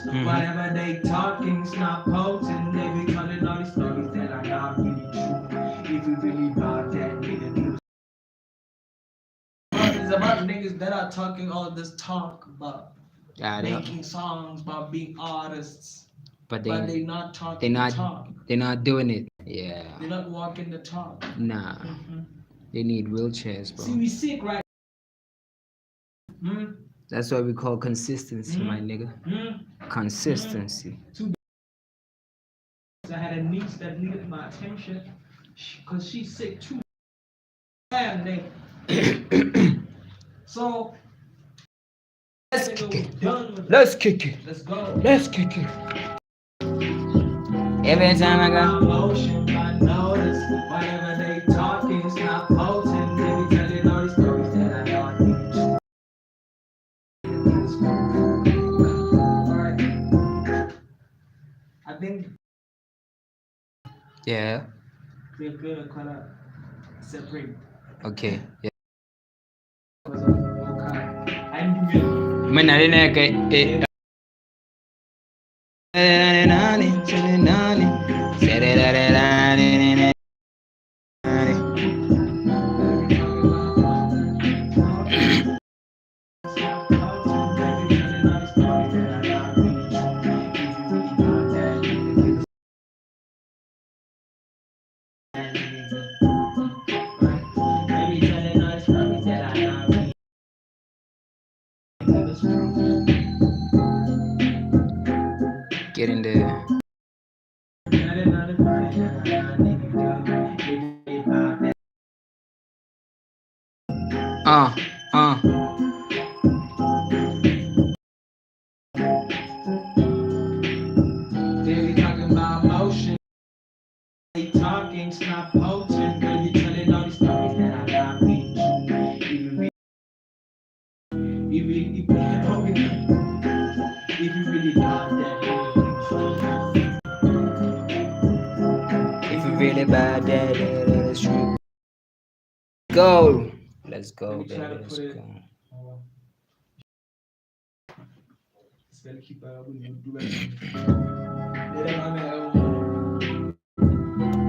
Whatever they talking's not potent. They be telling all these stories that are not really true. If you really about that nigga, it's about niggas that are talking all this talk about making songs, about being artists, but they not talking the talk. they're not doing it. Yeah. They're not walking the talk. Nah. They need wheelchairs, bro. See, we sick, right? That's what we call consistency, my nigga. Consistency. I had a niece that needed my attention because she's sick too. Bad, nigga. So let's kick it. Let's kick it. Let's go. Let's kick it. Every time I got motion, I notice whatever they talking is not potent. They be telling all these stories that I don't need to. I think. Yeah. We're gonna kind of separate. Okay. Yeah. Get in there. They be talking about motion. They talking's not potent. They be telling all these stories that I got me. If you really got that. If you really bad, that's true. Go. Let's go, baby. Let's go. Better keep up with you.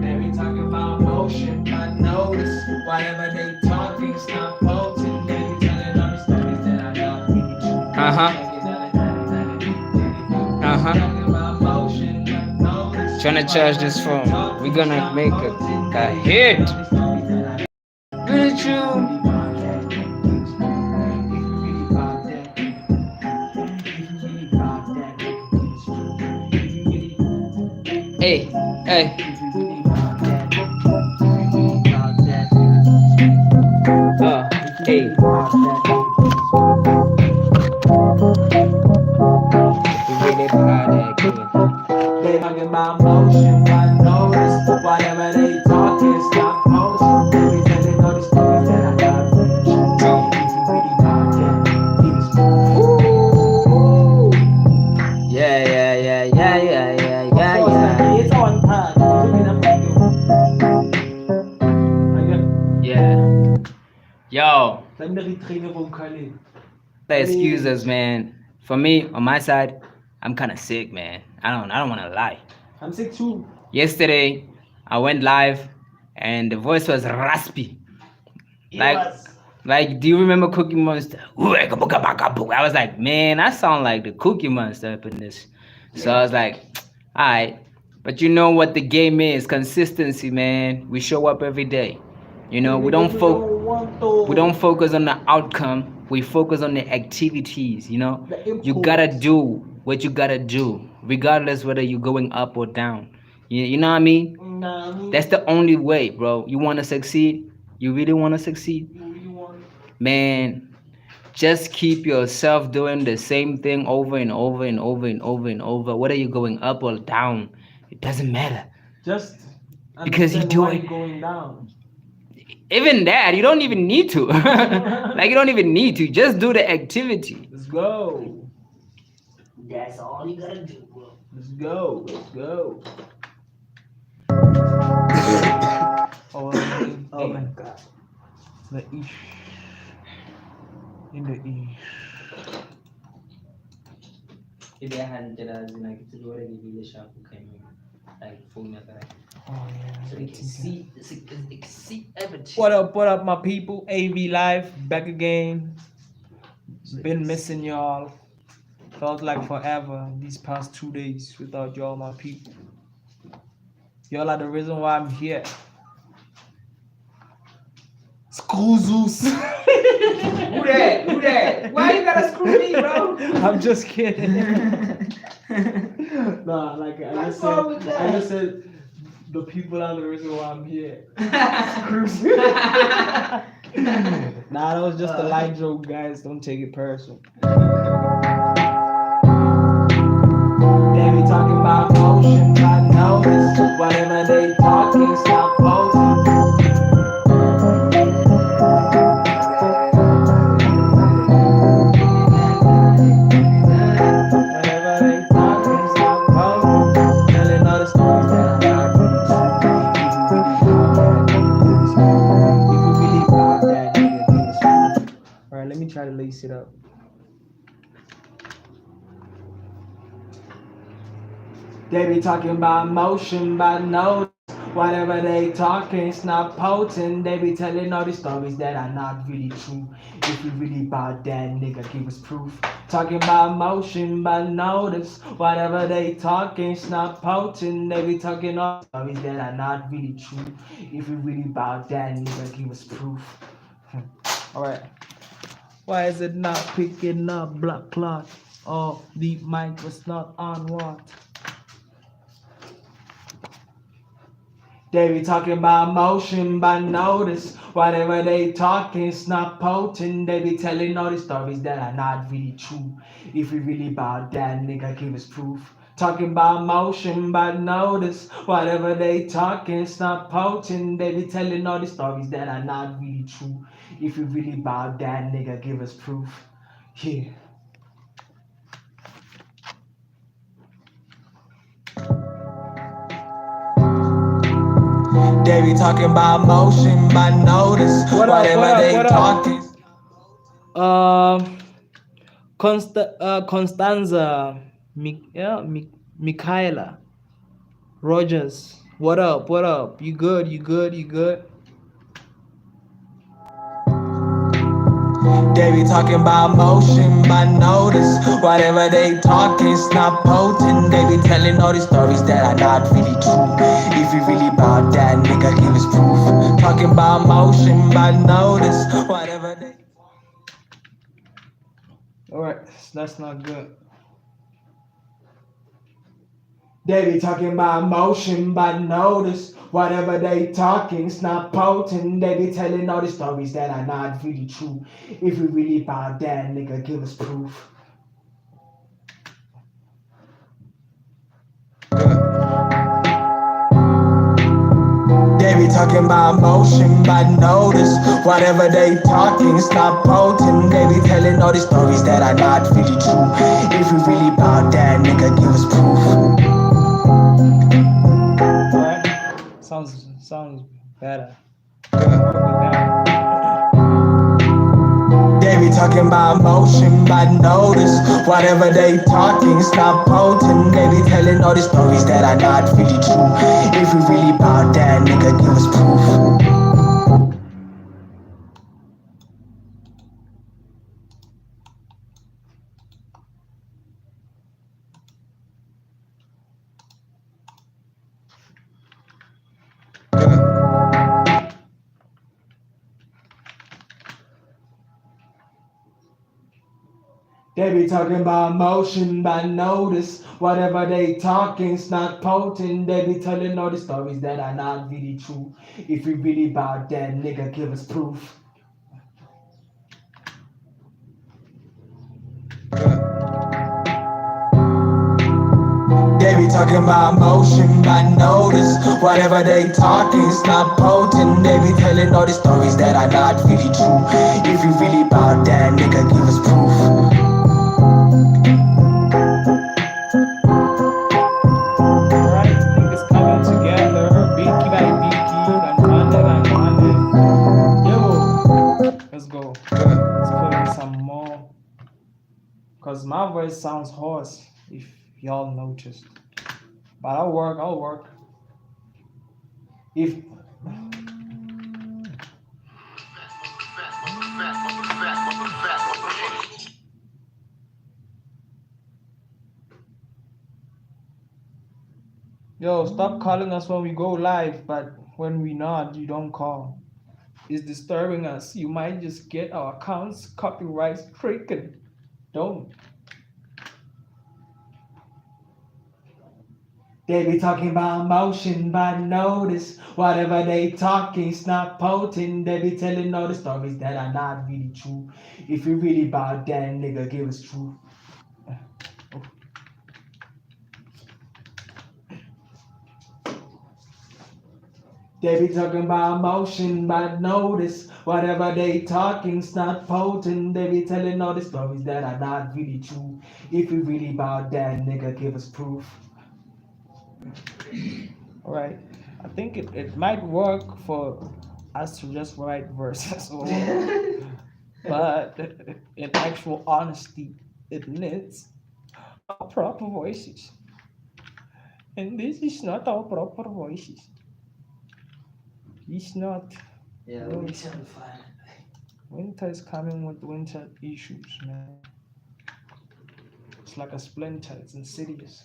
They be talking about motion. I notice whatever they talking, stop potent. They be telling all the stories that I got. Trying to charge this phone. We're gonna make a hit. Really true. Hey, hey. Hey. They talking about motion, I notice whatever they talking, stop posting. They be telling all the stories that I got. Yeah. It's on time. Yeah. Yo. Excuse us, man. For me, on my side, I'm kind of sick, man. I don't want to lie. I'm sick too. Yesterday, I went live, and the voice was raspy. Like, do you remember Cookie Monster? I was like, man, I sound like the Cookie Monster up in this. So I was like, all right. But you know what the game is? Consistency, man. We show up every day. You know, we don't focus on the outcome. We focus on the activities. You know, you gotta do what you gotta do, regardless whether you're going up or down. You know what I mean? That's the only way, bro. You want to succeed? You really want to succeed? Man, just keep yourself doing the same thing over and over and over and over and over. Whether you're going up or down, it doesn't matter. Just because you do it. Going down. Even that, you don't even need to. Like, you don't even need to. Just do the activity. Let's go. That's all you gotta do, bro. Let's go. Let's go. Oh my God. The ish. In the ish. Ide hantara zina kitu wale vile shafu kama like phone ya kare. Oh yeah. So you can see everything. What up? What up, my people? AV Live back again. Been missing y'all. Felt like forever these past 2 days without y'all, my people. Y'all are the reason why I'm here. Screw Zeus. Who that? Who that? Why you gotta screw me, bro? I'm just kidding. Nah, like What's wrong with that? I just said the people are the reason why I'm here. Nah, that was just a light joke, guys. Don't take it personal. They be talking about motion, I notice. Whatever they talking, stop posing. Whatever they talking, stop posing. Telling all the stories that I'm not really true. If you really about that, nigga, give us proof. Alright, let me try to lace it up. They be talking about motion, but no. Whatever they talking, it's not potent. They be telling all these stories that are not really true. If you really about that, nigga, give us proof. Talking about motion, but notice. Whatever they talking, it's not potent. They be talking all stories that are not really true. If you really about that, nigga, give us proof. Alright. Why is it not picking up blood clot? Oh, the mic was not on what? They be talking about motion, but notice whatever they talking, it's not potent. They be telling all these stories that are not really true. If you really about that, nigga, give us proof. Talking about motion, but notice whatever they talking, it's not potent. They be telling all these stories that are not really true. If you really about that, nigga, give us proof. Yeah. They be talking about motion, but notice whatever they talking. Constanza, Michaela, Rogers. What up? What up? You good? You good? You good? They be talking about motion, but notice whatever they talking, it's not potent. They be telling all these stories that are not really true. If you really about that, nigga, give us proof. Talking about motion, but notice whatever they. Alright, that's not good. They be talking about motion, but notice whatever they talking, it's not potent. They be telling all the stories that are not really true. If we really about that, nigga, give us proof. They be talking about motion, but notice whatever they talking, it's not potent. They be telling all the stories that are not really true. If we really about that, nigga, give us proof. Right? Sounds better. They be talking about motion, but notice whatever they talking, it's not potent. They be telling all the stories that are not really true. If we really about that, nigga, give us proof. They be talking about motion, but notice whatever they talking, it's not potent. They be telling all the stories that are not really true. If we really about that, nigga, give us proof. They be talking about motion, but notice whatever they talking, it's not potent. They be telling all the stories that are not really true. If you really about that, nigga, give us proof. Alright, niggas coming together. Beaky by beaky, Gantane. Yo, let's go. Let's put in some more. Cause my voice sounds hoarse. if y'all noticed. But I'll work. If yo, stop calling us when we go live, but when we not, you don't call. It's disturbing us. You might just get our accounts copyright stricken. Don't. They be talking about emotion, but notice whatever they talking's not potent. They be telling all the stories that are not really true. If you really about that, nigga, give us truth. They be talking about emotion, but notice whatever they talking's not potent. They be telling all the stories that are not really true. If you really about that, nigga, give us proof. Alright, I think it might work for us to just write verses, but in actual honesty, it needs our proper voices. And this is not our proper voices. It's not. Yeah, No, we it's can find it. Winter is coming with winter issues, man. It's like a splinter, it's insidious.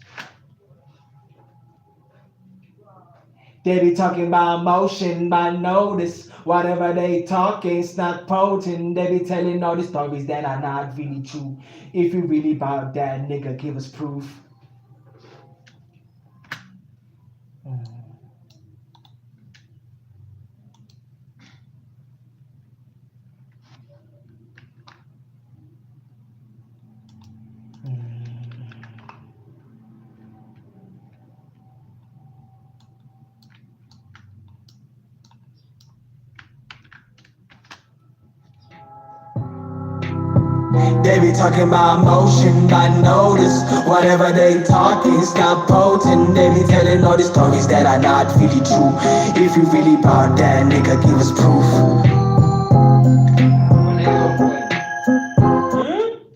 They be talking about emotion, but notice whatever they talking's not potent. They be telling all the stories that are not really true. If you really about that, nigga, give us proof. They be talking about emotion, but notice whatever they talking's not potent. They be telling all the stories that are not really true. If you really about that, nigga, give us proof.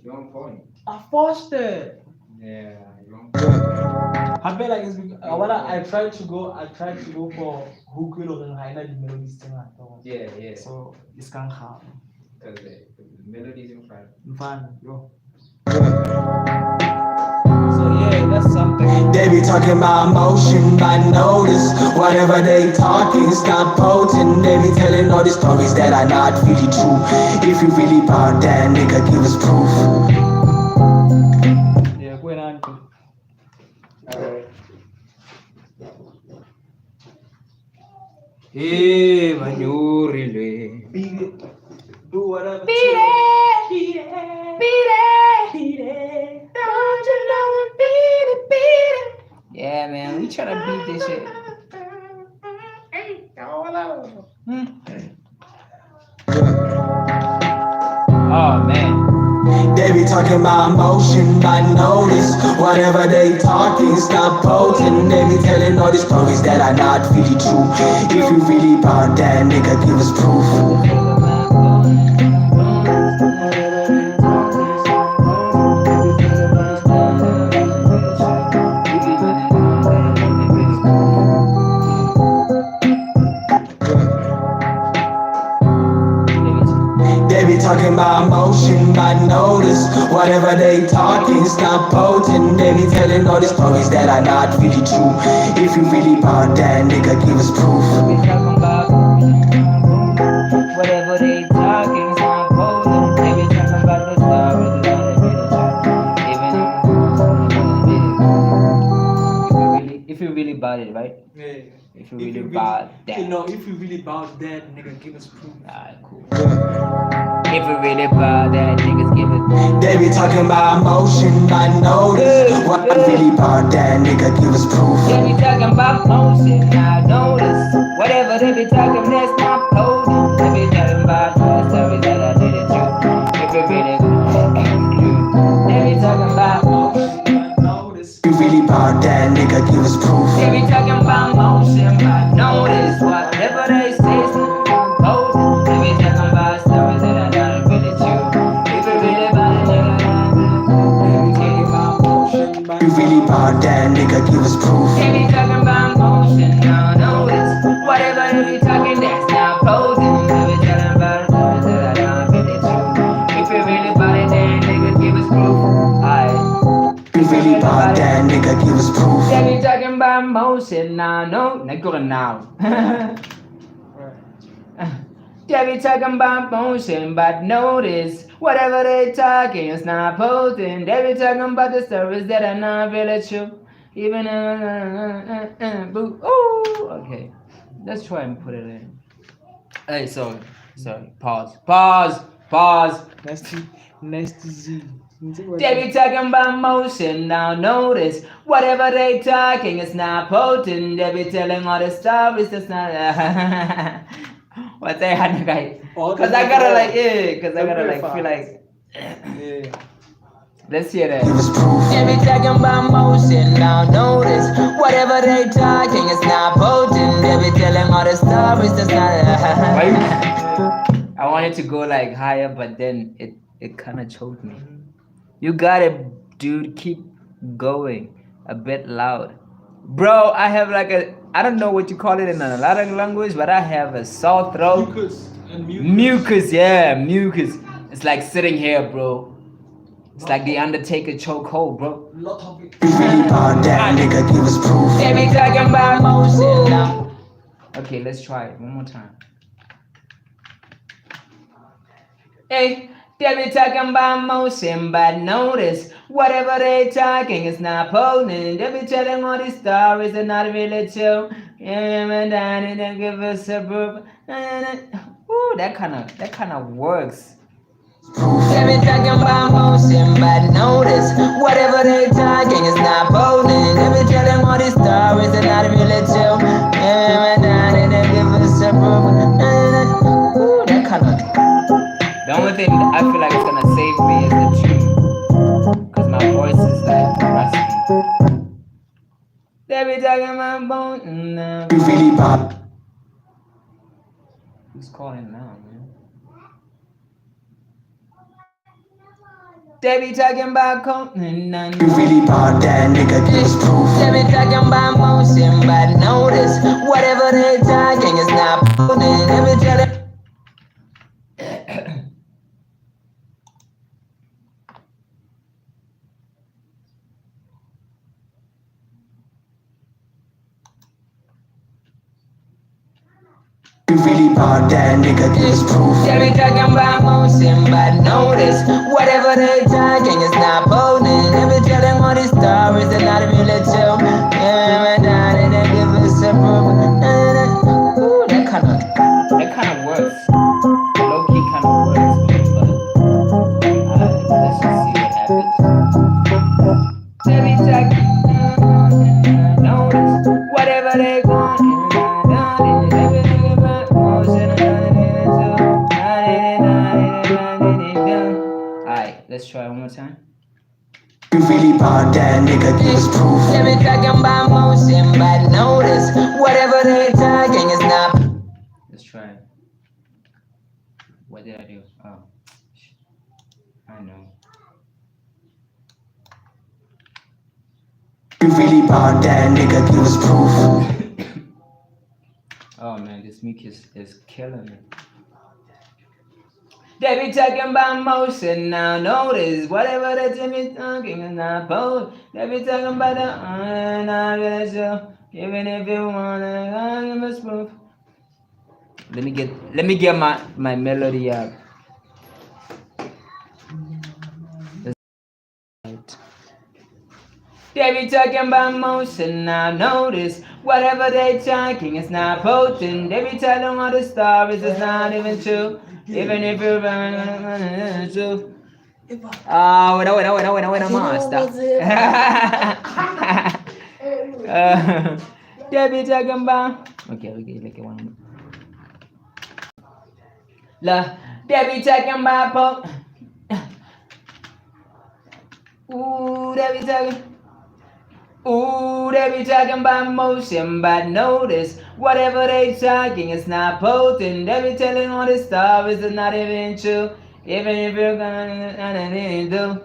You're on point. I forced it. Yeah, you're on I feel like it's because I tried to go for who could have the melodies tonight. Yeah. So it's can't happen. Because the melody's in front. Fine, yo. So yeah, that's something. They be talking about emotion, but notice whatever they talking's not potent. They be telling all the stories that are not really true. If you really about that, nigga, give us proof. Yeah, go ahead. Alright. Hey, Manyurile. Beat it. Do whatever. Beat it. Don't you know it? Beat it. Yeah, man, we tryna beat this shit. Oh man. They be talking about emotion, but notice whatever they talking's not potent. They be telling all the stories that are not really true. If you really about that, nigga, give us proof. They be talking about emotion, but notice whatever they talking's not potent. They be telling all the stories that are not really true. If you really about that, nigga, give us proof. We talking about whatever they talking, it's not potent. They be talking about the stories that are really true. If you really about it, right? Yeah. If you really about that. You know, if you really about that, nigga, give us proof. Alright, cool. If you really about that, niggas give it. They be talking about emotion, but notice what really about that, nigga, give us proof. They be talking about motion, I notice. Whatever they be talking, that's not potent. They be talking about the stories that I didn't do. If you really they be talking about motion, but notice. You really about that, nigga, give us proof. They be talking about motion, but notice. Whatever they say is not potent. They be talking about stories that I didn't really do. If you really about it, nigga, they be talking about motion, but that nigga, give us proof. They be talking about motion, no notice. Whatever they be talking, that's not posing. They be telling about stories that I don't really true. If you really about it, then nigga, give us proof. Alright. We really about that nigga, give us proof. They be talking about motion, now no, nigga now. They be talking about motion, but notice whatever they talking, it's not posing. They be talking about the stories that are not really true. Even boo. Ooh, okay. Let's try and put it in. Hey, sorry. Pause. Nice to see. They be talking about motion, now notice whatever they talking, it's not potent. They be telling all the stories that's not. What's that, guy? Cause I gotta like, yeah, cause I gotta like feel like. Yeah. Let's hear that. Give us proof. They be talking about motion, now notice whatever they talking, it's not potent. They be telling all the stories that's not. I wanted to go like higher, but then it kind of choked me. You got it, dude. Keep going. A bit loud. Bro, I have like I don't know what you call it in another language, but I have a sore throat. Mucus, yeah, mucus. It's like sitting here, bro. It's like the Undertaker chokehold, bro. We really about that nigga, give us proof. They be talking about motion now. Okay, let's try it one more time. Hey, they be talking about motion, but notice whatever they talking is not potent. They be telling all these stories that not really true. And they give us a proof. Ooh, that kind of works. They be talking about motion, but notice whatever they talking is not potent. They be telling all these stories that not really true. And they give us a proof. Ooh, that kind of. The only thing I feel like it's gonna save me is the tune, cause my voice is like rusty. They be talking about bone. We really about. Who's calling now, man? They be talking about coke. We really about that nigga, give us proof. They be talking about motion, but notice whatever they talking is not potent. They be telling. We really about that nigga, give us proof. They be talking about motion, but notice whatever they talking is not potent. They be telling all these stories that not really true. And they give us a proof. Ooh, that kind of works. Low key kind of works, but let's just see what happens. They be talking, notice whatever they want. Let's try one more time. We really about that nigga, give us proof. They be talking about motion, but notice whatever they talking is not. Let's try it. What did I do? Oh, I know. We really about that nigga, give us proof. Oh man, this mucus is killing me. They be talking about motion, now notice whatever that they be talking is not both. They be talking about the not really sure. Even if you wanna give us proof. Let me get my melody up. They be talking about motion, now notice whatever they talking is not potent. They be telling all the stories it's not even true. Even if you're true. Wait, master. They be talking about. Okay, like one. They be talking about. Ooh, they be talking. Ooh, they be talking about motion, but notice whatever they talking is not potent. They be telling all the stories that's not even true. Even if you're gonna do.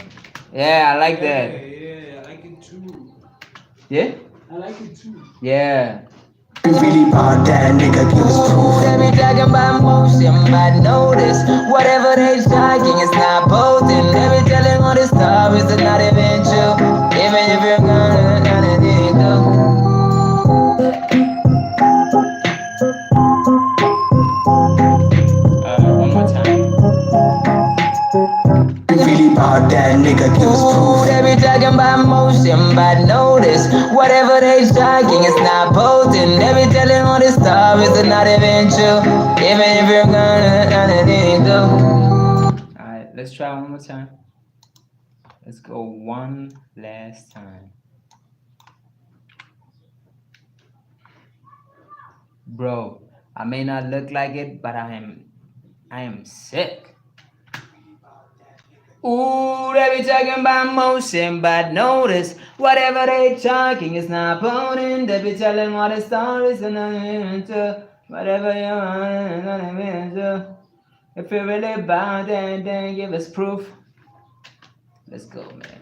Yeah, I like that. Yeah, I like it too. Yeah? I like it too. Yeah. Really about that nigga, give us proof. They be talking about motion, but notice whatever they talking, it's not potent. They be telling all the stories that not even true. Even if you're gonna let it go. One more time. Really about that nigga, give us proof. They be talking about motion, but notice whatever they talking, it's not potent. They be telling all the stories that not even true. Even if you're gonna let it go. Alright, let's try one more time. Let's go one last time. Bro, I may not look like it, but I am sick. Ooh, they be talking about motion, but notice whatever they talking is not potent. They be telling all the stories and nothing to whatever you want, nothing to. If you really about that, then give us proof. Let's go, man.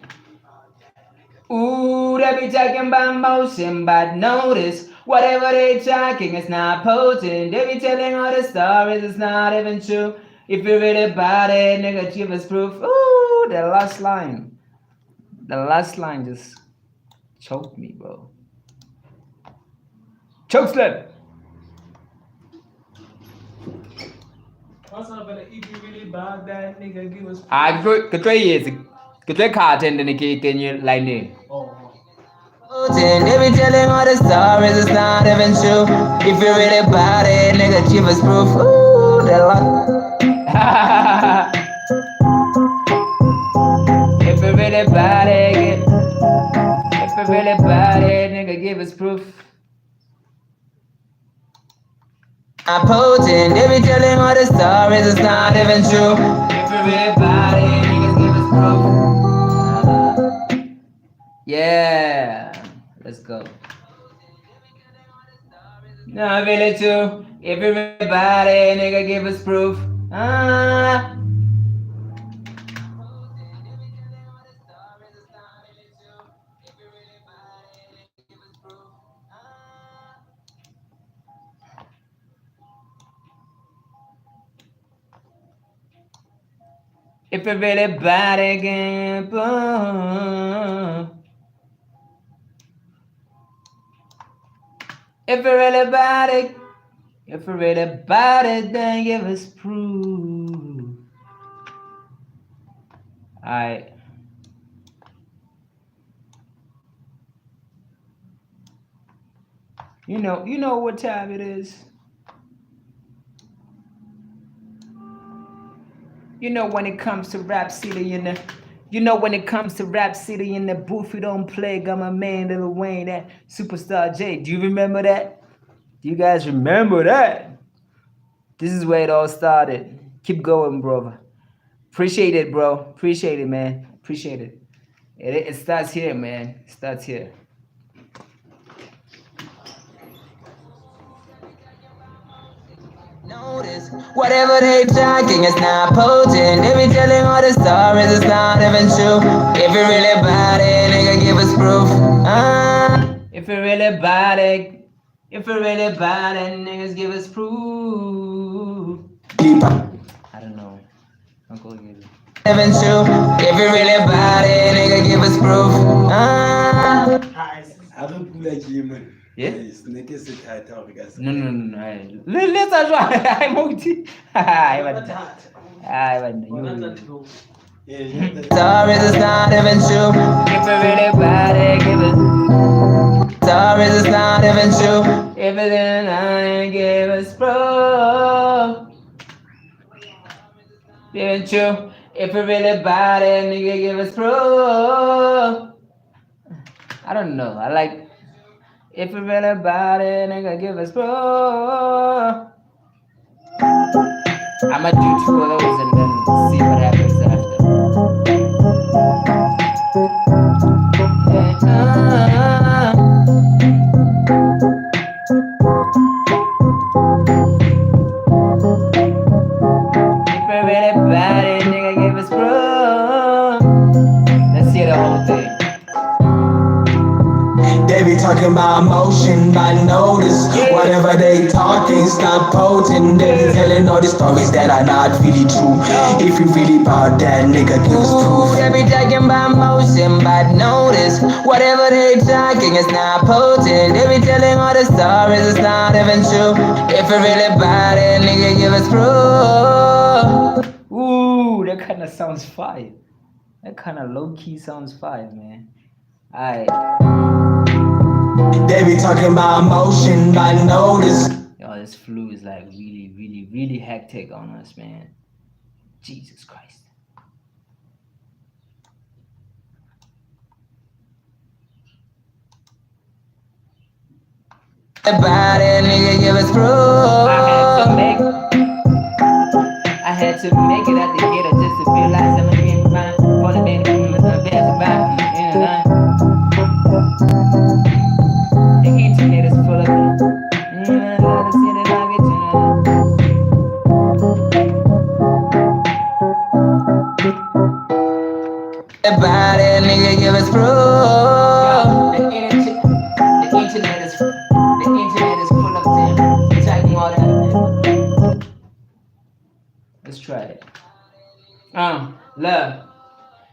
Ooh, they be talking about motion, but notice whatever they talking is not potent. They be telling all the stories, it's not even true. If you really about it, nigga, give us proof. Ooh, the last line. The last line just choked me, bro. Choke slam. What's up, but if you really about that nigga, give us. Ah, good 3 years. Good 3 card and then can you line name. Oh. They be telling all the stories, it's not even true. If you really about it, nigga, give us proof. Ooh, that If you really about it, if you really about it, nigga, give us proof. not potent. They be telling all the stories, it's not even true. If you really about it, niggas give us proof. Yeah, let's go. No, really too. If you really about it, nigga, give us proof. Ah. If you really bad again, boom. If you really bad it, if you really bad it, then give us proof. Alright. You know what time it is. You know when it comes to Rap City in the when it comes to Rap City in the booth, we don't play. Got my man Lil Wayne, that Superstar J. Do you remember that? Do you guys remember that? This is where it all started. Keep going, brother. Appreciate it, bro. Appreciate it, man. Appreciate it. It starts here, man. It starts here. Notice whatever they talking, it's not potent. They be telling all the stories, it's not even true. If you really about it, nigga, give us proof. If you really bad it, niggas give us proof. I don't know. Uncle again. Even true. If you really about it, nigga, give us proof. Yeah? Ne ke se thata hore ka se No. Let's try. I'm OT. I want. Stories, it's not even true. If you really bad it, give us. Stories, it's not even true. If it then I give us proof. Even true. If you really bad it, nigga, give us proof. I don't know. I like. If you really bad it, nigga, give us proof. I'ma do 2 of those and then see what happens after. If you really bad it, nigga, give us proof. Let's see the whole thing. They They be talking about emotion, but notice whatever they talking's not potent. They be telling all the stories that are not really true. If you really about that, nigga, give us proof. They be talking about motion, but notice whatever they talking is not potent. They be telling all the stories, it's not even true. If you really about it, nigga, give us proof. Ooh, that kind of sounds fire. That kind of low key sounds fire, man. Alright. They be talking about emotion, but notice. Yo, this flu is like really, really, really hectic on us, man. Jesus Christ. About it, nigga, give us proof. I had to make it out the ghetto just to realize I'm being fine. For the band, the best about the internet is full of About it, nigga, give us proof. The internet is full of them. Tagging all that. Let's try it. Love.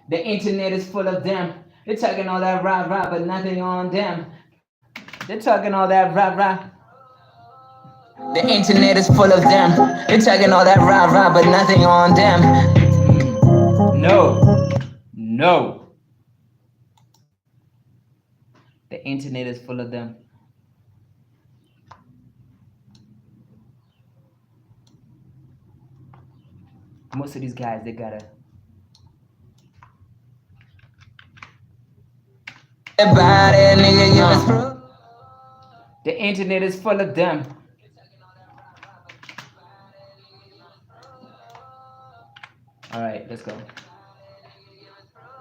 The internet is full of them. They're talking all that rah, but nothing on them. They're talking all that rah. The internet is full of them. They're talking all that rah, but nothing on them. No. The internet is full of them. Most of these guys, they gotta. About it, nigga, give us proof. The internet is full of them. All right, let's go.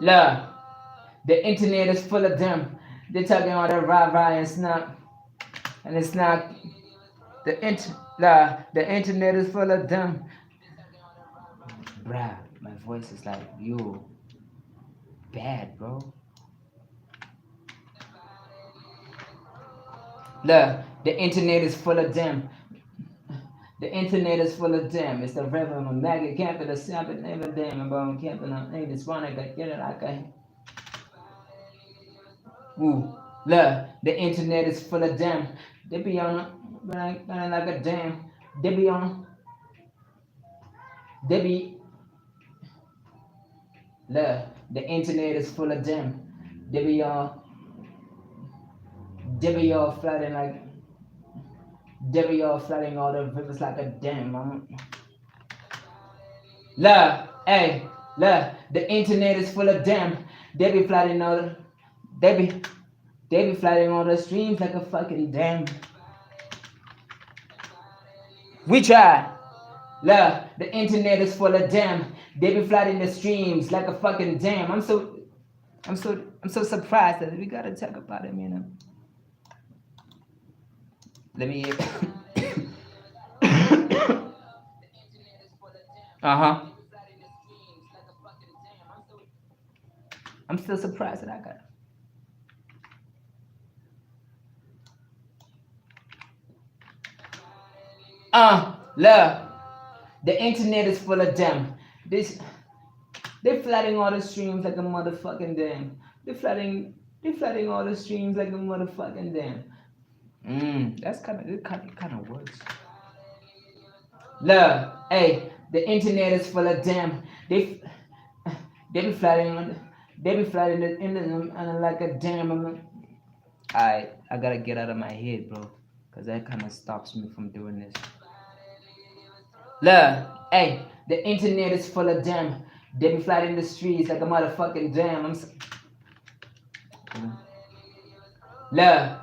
Love. The internet is full of them. They're talking all that rah and snap, and it's not. The internet is full of them. Bruh, my voice is like you bad, bro. Look, the internet is full of them. The internet is full of them. It's the Reverend of Maggot camping the Sabbath name of them and bone camping on ain't this one I got get it like a Ooh. Look, the internet is full of them. They be on like a damn. They be on they be look, the internet is full of them. They be all flooding like they be all flooding all the rivers like a dam. Look, the internet is full of them. They be flooding all the they be flooding all the streams like a fucking dam. We try. Look, the internet is full of them. They be flooding the streams like a fucking dam. I'm so surprised that we gotta talk about it, man. Let me I'm still surprised that I got look, the internet is full of them. They're flooding all the streams like a motherfucking dam. They're flooding all the streams like a motherfucking dam. That's kind of works. Look, the internet is full of them. They be flooding the internet like a dam. I gotta get out of my head, bro, cause that kind of stops me from doing this. Look, the internet is full of them. They be flooding the streets like a motherfucking dam. Look,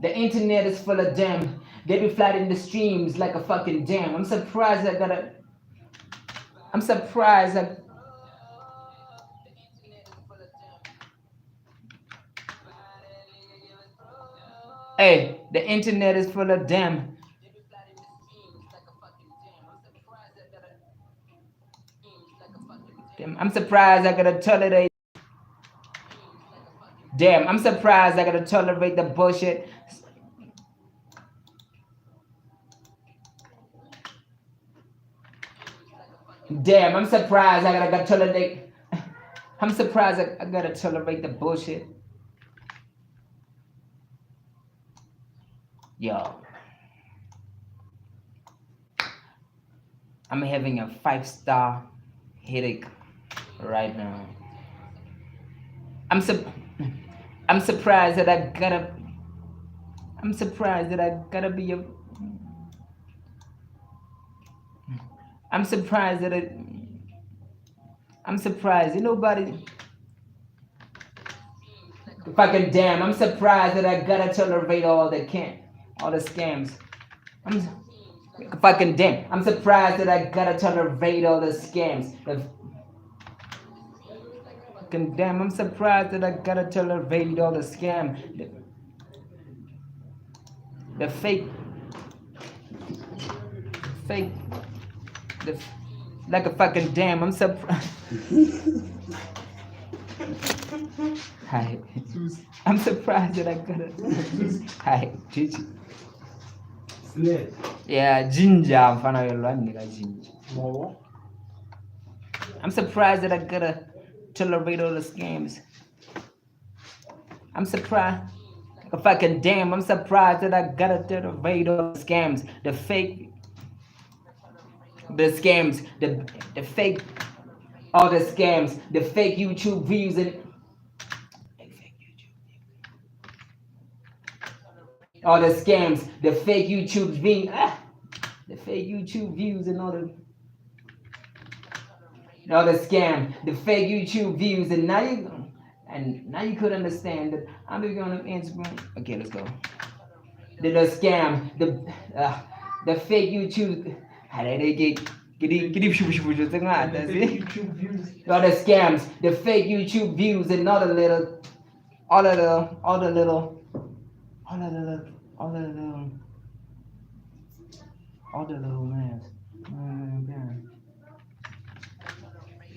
the internet is full of them. They be flooding the streams like a fucking dam. I'm surprised the internet is full of them. I'm surprised I gotta tolerate. Damn, I'm surprised I gotta tolerate the bullshit. Damn, I'm surprised I gotta tolerate. I'm surprised I gotta tolerate the bullshit. Yo, I'm having a 5-star headache right now. I'm surprised that I gotta. I'm surprised that I gotta be a. I'm surprised that I. I'm surprised. You nobody. Fucking damn! I'm surprised that I gotta tolerate all the scams. I'm fucking damn! I'm surprised that I gotta tolerate all the scams. Fucking damn! I'm surprised that I gotta tolerate all the scam. The fake. Like a fucking damn. I'm surprised. Hi. I'm surprised that I gotta. Hi, Gigi. Sled. Yeah, ginger. Mfana yolwandika ginger. More. I'm surprised that I gotta tolerate all the scams. I'm surprised. Fucking damn. I'm surprised that I gotta tolerate all the scams. The fake. The scams. The fake. All the scams. The fake YouTube views and. All the scams, the fake YouTube views, the fake YouTube views and all the scam, the fake YouTube views, and now you could understand that I'm going to Instagram. Okay, let's go. The scam, the fake YouTube. How did they get all the scams, the fake YouTube views, and all the little man.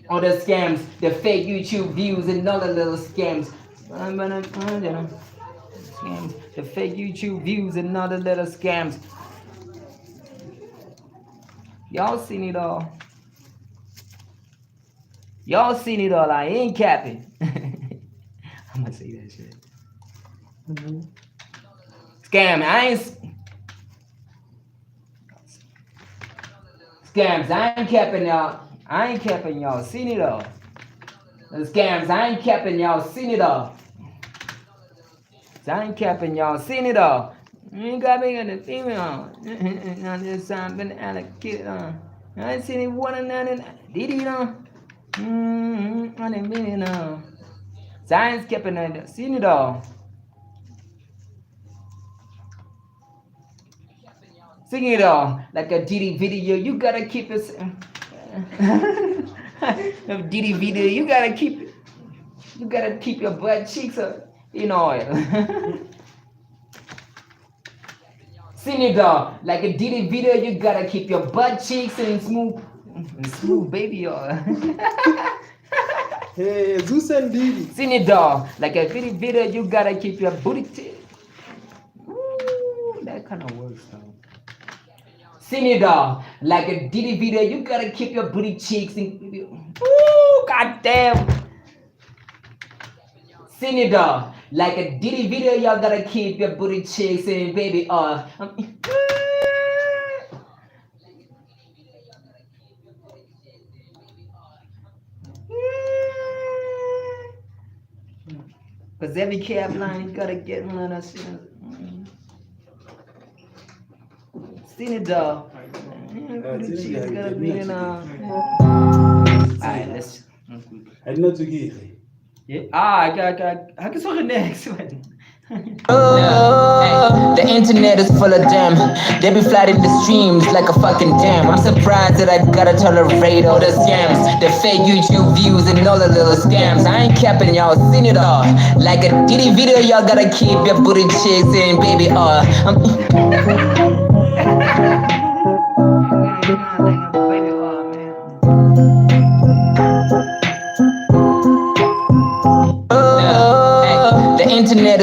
All the scams, the fake YouTube views, and all the little scams. Scams, the fake YouTube views, and all the little scams. Y'all seen it all. Y'all seen it all. I ain't capping. I'm gonna say that shit. Scam, Scams, I ain't capping y'all. I ain't capping y'all. Seen it all. The scams, I ain't capping y'all. Seen it all. I ain't capping y'all. Seen it all. You ain't got me in the female. On this time, been allocated on. I ain't seen it one and none. Did he know? On a million now. Science capping it. Seen it all. Sing it all like a Diddy video. You gotta keep it. Diddy video. You gotta keep it. You gotta keep your butt cheeks in oil. Sing it all like a Diddy video. You gotta keep your butt cheeks in smooth baby oil. Hey, Zeus and Diddy. Sing it all like a Diddy video. You gotta keep your booty. Ooh, that kind of works though. Sing it all like a Diddy video. You gotta keep your booty cheeks in. Ooh, goddamn. Sing it all like a Diddy video. Y'all gotta keep your booty cheeks in, baby. Cause every cab line you gotta get one of those shit. Seen it dog. She's gonna be in alright, let's I not to give. yeah. I can talk next one. The internet is full of them. They be flooding the streams like a fucking dam. I'm surprised that I gotta tolerate all the scams, the fake YouTube views and all the little scams. I ain't capping, y'all seen it all. Like a Diddy video, y'all gotta keep your booty cheeks in, baby.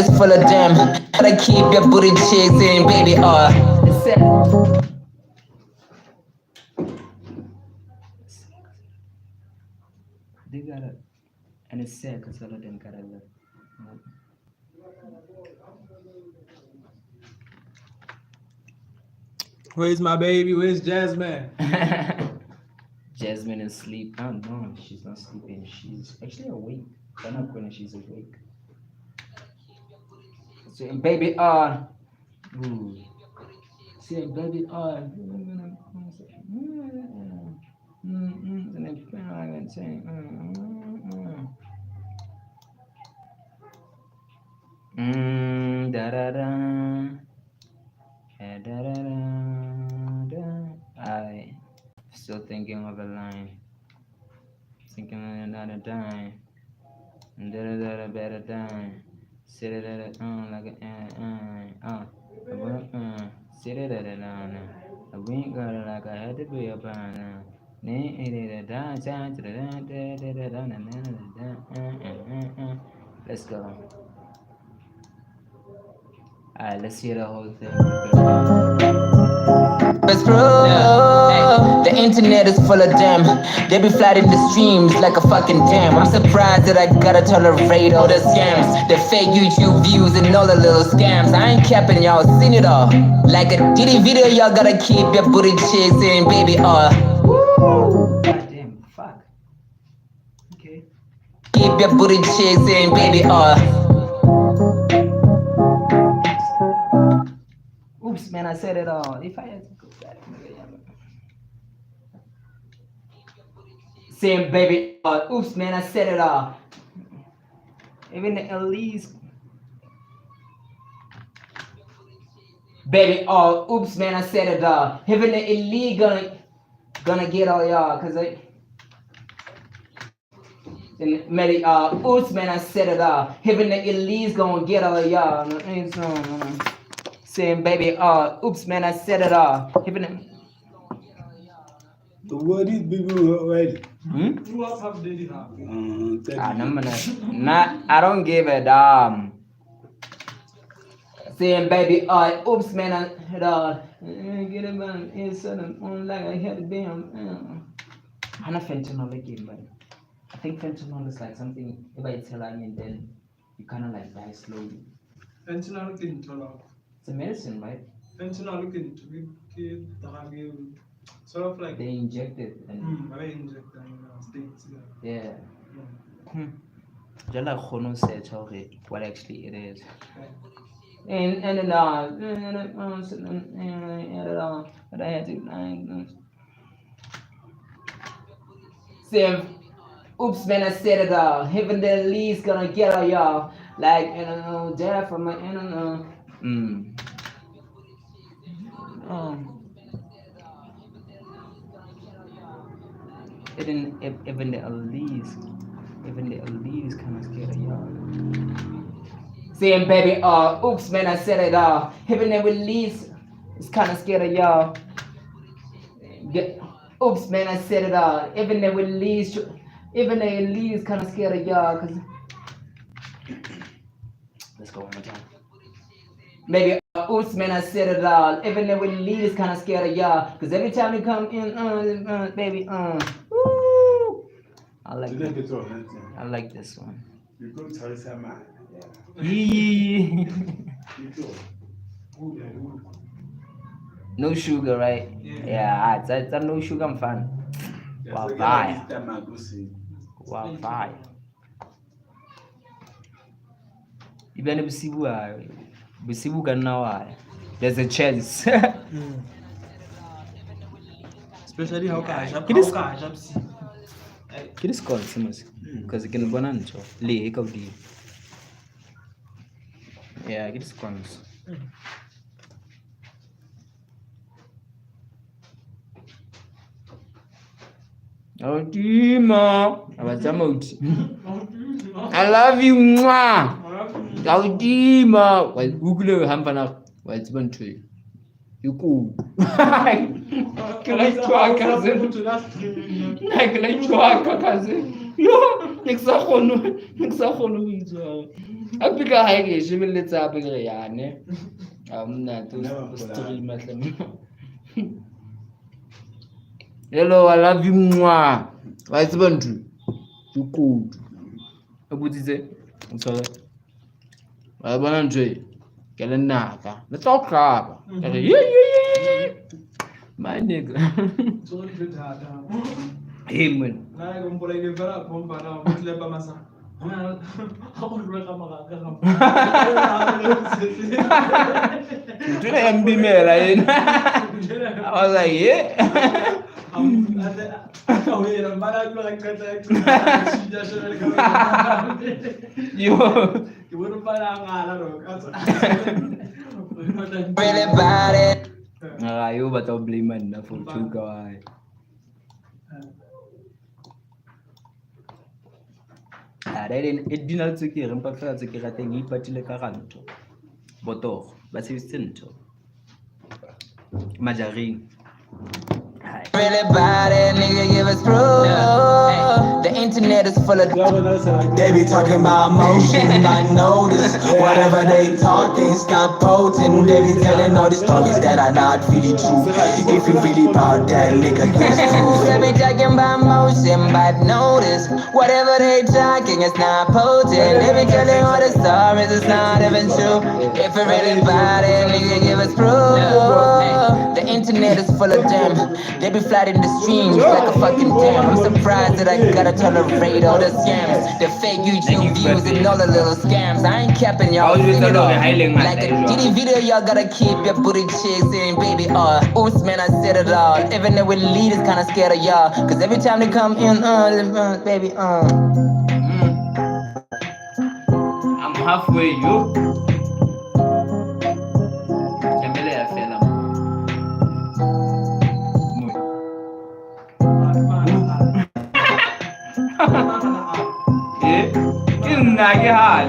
is full of them. Gotta keep your booty cheeks in, baby. It's it. They got it. And it's sad because all of them got it. Where's my baby? Where's Jasmine? Jasmine is asleep. Oh no, she's not sleeping. She's actually awake. But not when she's awake. So, baby, ooh. See, baby, and then I'm gonna say, da da da, da da da. I still thinking of a line, thinking of another dime, da da da better dime. Sit it at like a sit it at it on. I wink got it like I had to be a banana. Let's go. Alright, let's hear the whole thing. It's true. The internet is full of them. They be flooding the streams like a fucking dam. I'm surprised that I gotta tolerate all the scams, the fake YouTube views and all the little scams. I ain't capping, y'all seen it all. Like a Diddy video, y'all gotta keep your booty cheeks in, baby. Goddamn, fuck. Okay. Keep your booty cheeks in, baby. Oops, man, I said it all. If I had to go back, saying baby, oops, man, I said it all. Even the Elise, baby, oops, man, I said it all. Even the elite gonna get all y'all, cause I. And maybe, oops, man, I said it all. Even the elite's gonna get all y'all. Saying baby, oops, man, I said it all. Even The word is people already. You also have daily now. I don't give a damn. Saying baby, oops, man, I get it, man. It's like I had a damn. I'm not fentanyl again, but I think fentanyl is like something. If I tell and then you kind of like die slowly. Fentanyl can turn off. It's a medicine, right? Fentanyl can sort of like they inject it and I inject them states. Yeah. Just like Hono said, what actually it is. And then but I had to say, oops, man, I said it all. Even the least gonna get all y'all. Like, death from my, even the elite kind of scared of y'all. Saying baby, oops, man, I said it all. Even the elite is kind of scared of y'all. Oops, man, I said it all. Even the elite is kind of scared of y'all. Cause let's go one more time. Maybe, oops, man, I said it all. Even the elite is kind of scared of y'all. Cause every time you come in, baby, woo. I like that. I like this one. You go tell someone. No sugar, right? Yeah, it's a no sugar, I'm fan. Wow, fire. Wow, fire. Even if Bisibu can now, there's a chance. Especially how cash up. It is called Simmons because it can go on. Lake of the yeah, it is called. Oh, Dima, I love you, mwah. Oh, Dima, well, Google Hampana, well, it's been true. Iku. Kelaichwaka zenu. Kelaichwaka kaze. Yo, ngisakhona ukuzwa. Afika hayi ke shibelletsa ape ke yane. Amna to stream ahle. Hello, I love you mwa. Wa tseba ntho. Iku. O botsitse. O tshware. Wa bona ntho e. Ke le naka. Le tlo qaba. Ke re ye. My nigga. So ni thata. Hey man. Na go mpola ile fela pompa na go tle pa masa. Ha go rwe ka maka ka. Ntona ya mbimela yena. I was like, yeah. Yo. Really bad it. Yo batla o blame nna for chuka wa. It dina tsukere mpa fela tsukere teng ipatile ka ranto. Botor, ba sebetse ntho. Majaring. Really bad it, nigga, give us proof. The internet is full of. They be talking about emotion, I know this. Whatever they talking, it's not potent. They be telling all these stories that are not really true. If you really about that, nigga, give us proof. They be talking about motion, but notice whatever they talking, it's not potent. They be telling all the stories, it's not even true. If you really bad it, nigga, give us proof. The internet is full of them. They be flooding the streams like a fucking dam. I'm surprised that I gotta tolerate all the scams, the fake YouTube views and all the little scams. I ain't capping y'all. Sing it all. Like a Diddy video, y'all gotta keep your booty cheeks in, baby. Oops, man, I said it all. Even though we lead is kinda scared of y'all, cause every time they come in, baby, I'm halfway, yo. Kembele ya fela. Nagi hal.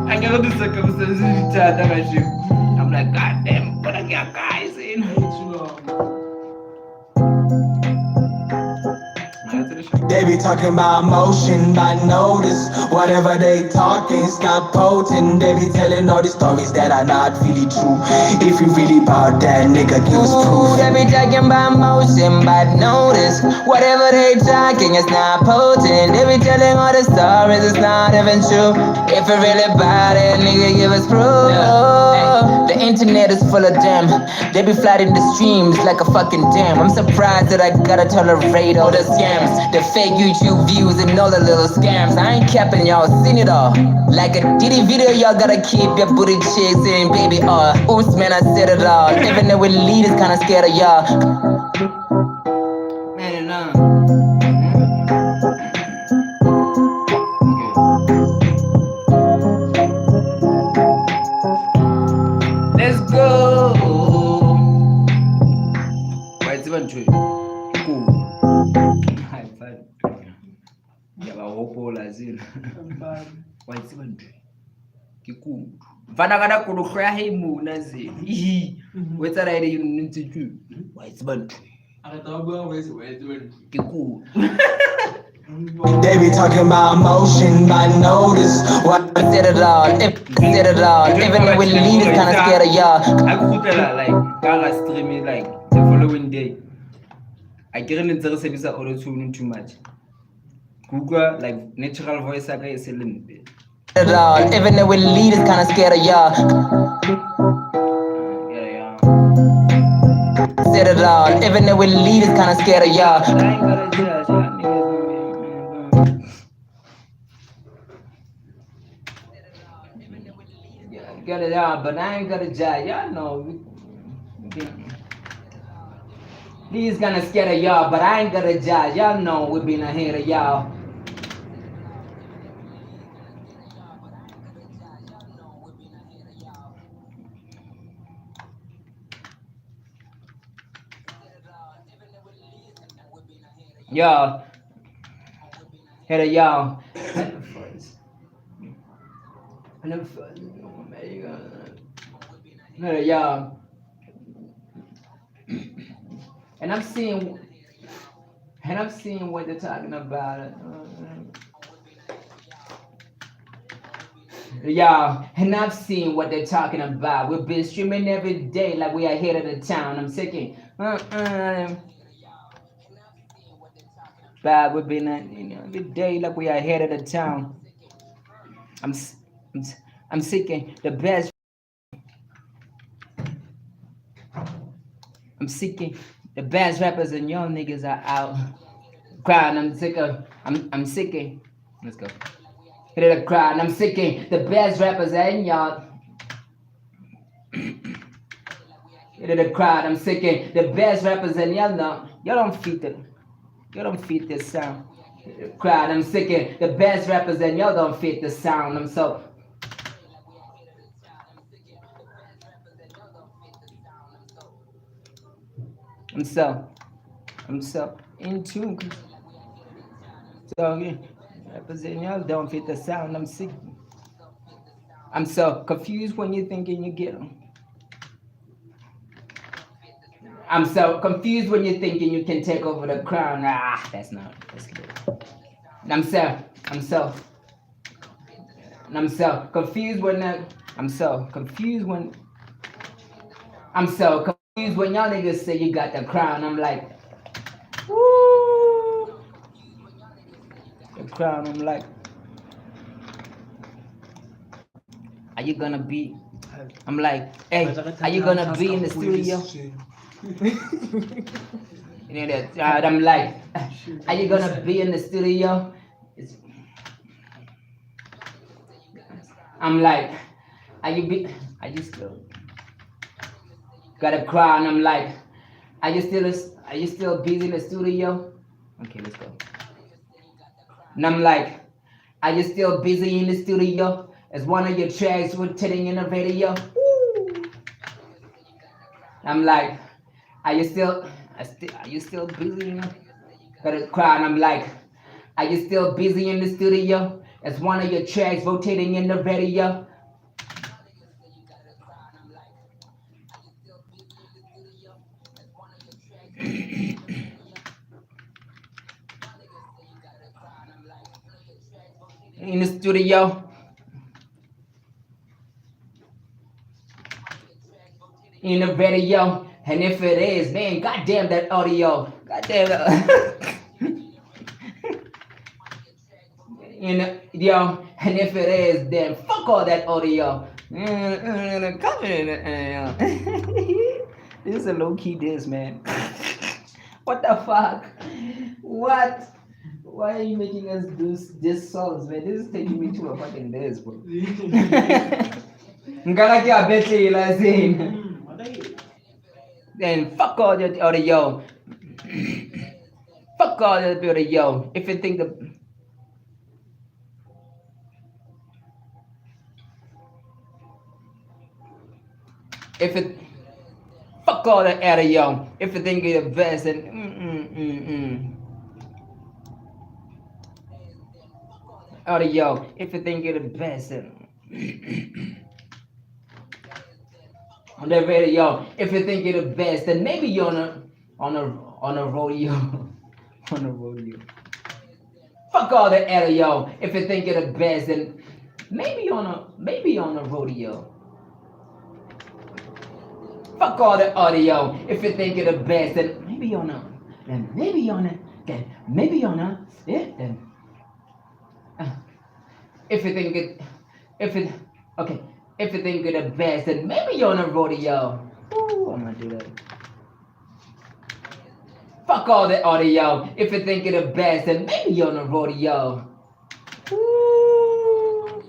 I got the circumstances that I shoot. I'm like, God damn, what I got guys in. They be talking about emotion, I know this. Whatever they talking, it's not potent. They be telling all these stories that are not really true. If you really about that, nigga, give us proof. They be talking about motion, but notice whatever they talking, it's not potent. They be telling all the stories, it's not even true. If you really about it, nigga, give us proof. The internet is full of them. They be flooding the streams like a fucking dam. I'm surprised that I gotta tolerate all the scams, the fake YouTube views and all the little scams. I ain't capping, y'all seen it all. Like a Diddy video, y'all gotta keep your booty cheeks in, baby. Oops, man, I said it all. Even though we lead is kinda scared of y'all. Let's go. Why it's even true? Cool. High five. Yeah, but hope all as in. Why it's even true? Cool. Vana kada kulukhya he muna zini. Ihi. Wetsa raide you nintsi tu. Why it's even true? Cool. They be talking about emotion, I know this. What I said it all, said it all. Even though we lead is kinda scared of y'all. I put like Kara streaming like the following day. I can't intercept auto tune too much. Google like natural voice is a little bit. It all. Even though we lead is kinda scared of y'all. Yeah. Said it all. Even though we lead is kinda scared of y'all. I ain't gonna judge y'all niggas. Get it out, but I ain't gonna judge y'all. Know he's gonna scare of y'all, but I ain't gonna judge y'all. Know we been ahead of y'all. Y'all, head of y'all. Yeah, and I'm seeing what they're talking about. Yeah, and I've seen what they're talking about. We've been streaming every day like we are here in the town. I'm sick bad. We've been every day like we are here in the town. I'm s- I'm, s- I'm seeking the best. I'm seeking the best rappers and young niggas are out. Crying, I'm sick of. I'm sicking. Let's go. Hit it a crowd, I'm sicking the best rappers and y'all. Hit it a crowd, I'm sicking the best rappers and y'all know. Y'all don't fit it. Y'all don't fit this sound. Crowd, I'm sicking the best rappers and y'all don't fit the sound. I'm so, I'm so in tune. So yeah, rappers and y'all don't fit the sound. I'm sick. I'm so confused when you're thinking you get 'em. I'm so confused when you're thinking you can take over the crown. Ah, that's good. I'm so, I'm so, I'm so confused when I'm so confused when I'm so confused when y'all niggas say you got the crown. I'm like, woo, the crown. I'm like, are you gonna be? I'm like, hey, are you gonna be in the studio? You know that? I'm like, are you gonna be in the studio? It's, I'm like, are you be? Are you still got a crown? I'm like, are you still busy in the studio? Okay, let's go. And I'm like, are you still busy in the studio? Is one of your tracks rotating in the radio? Woo. I'm like, are you still busy? Got a crowd. I'm like, are you still busy in the studio? Is one of your tracks rotating in the radio? In the studio, in the video, and if it is, man, goddamn that audio, goddamn that. In the, yo, and if it is, then fuck all that audio. Come in, this is a low key diss, man. What the fuck? What? Why are you making us do this songs, man? This is taking me to a fucking diss, bro. Ngala kya bete lazin. Then fuck all the audio. Fuck all the audio. If you think the if it fuck all the audio. If you think you're the best, then audio. If you think you're the best, then on the radio. If you think you're the best, then maybe you're on a on a rodeo. On a rodeo. Fuck all the audio. If you think you're the best, then maybe on a rodeo. Fuck all the audio. If you think you're the best, then maybe on a, then maybe on a, yeah, then uh, if you think it, if it, okay, if you think you're the best, then maybe you're on a rodeo. Ooh, I'm gonna do that. Fuck all the audio. If you think you're the best, then maybe you're on a rodeo. Ooh.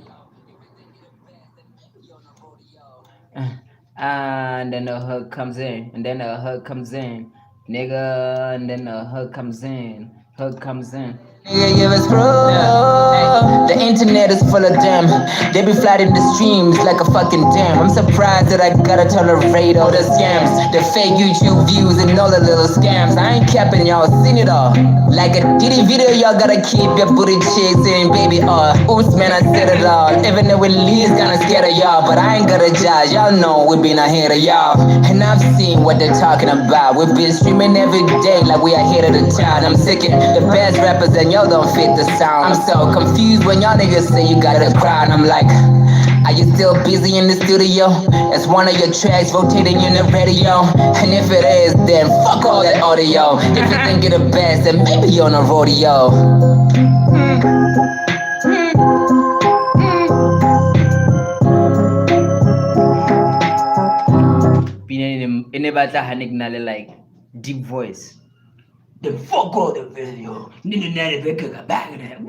And then the hook comes in, and then the hook comes in, nigga, and then the hook comes in, hook comes in. Nigga, give us proof. The internet is full of them. They be flooding the streams like a fucking dam. I'm surprised that I gotta tolerate all the scams, the fake YouTube views and all the little scams. I ain't capping, y'all seen it all. Like a Diddy video, y'all gotta keep your booty chasing, baby. Oops, man, I said it all. Even though it leaves kinda scared of y'all, but I ain't gonna judge. Y'all know we been ahead of y'all, and I've seen what they're talking about. We've been streaming every day like we ahead of the town. I'm sick of the best rappers and y'all don't fit the sound. I'm so confused when y'all niggas say you got a crowd. I'm like, are you still busy in the studio? Is one of your tracks rotating in the radio? And if it is, then fuck all that audio. If you think you're the best, then maybe you're on a rodeo. Ine batla hanik na le like deep voice. The fuck all the video. Nini nani beke ka back there.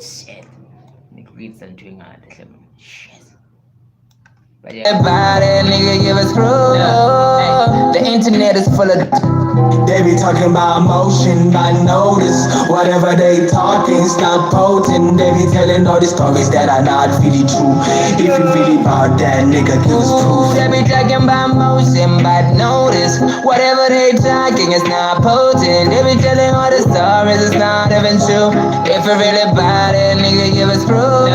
Shit. Nick reads and doing that. Shit. But yeah. Everybody, nigga, give us proof. The internet is full of. They be talking about emotion, I notice. Whatever they talking, stop potent. They be telling all these stories that are not really true. If you really about that, nigga, give us proof. They be talking about motion, but notice whatever they talking is not potent. They be telling all the stories, it's not even true. If you really about it, nigga, give us proof.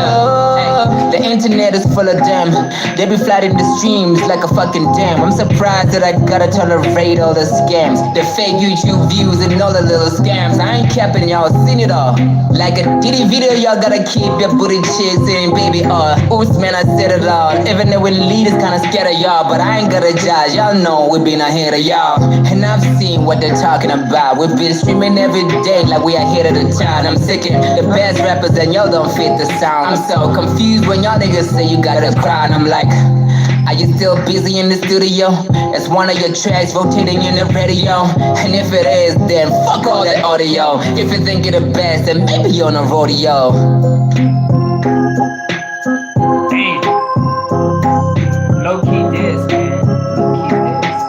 The internet is full of them. They be flooding the streams like a fucking dam. I'm surprised that I gotta tolerate all the scams, the fake YouTube views and all the little scams. I ain't capping, y'all seen it all. Like a Diddy video, y'all gotta keep your booty chasing, baby. Oops, man, I said it all. Even though we lead is kinda scared of y'all, but I ain't gonna judge. Y'all know we been ahead of y'all, and I've seen what they're talking about. We've been streaming every day like we ahead of the town. I'm sick of the best rappers and y'all don't fit the sound. I'm so confused when y'all niggas say you got a crowd. I'm like, are you still busy in the studio? Is one of your tracks rotating in the radio? And if it is, then fuck all that audio. If you think you're the best, then maybe you're on a rodeo. Damn. Low key this, man. Low key this.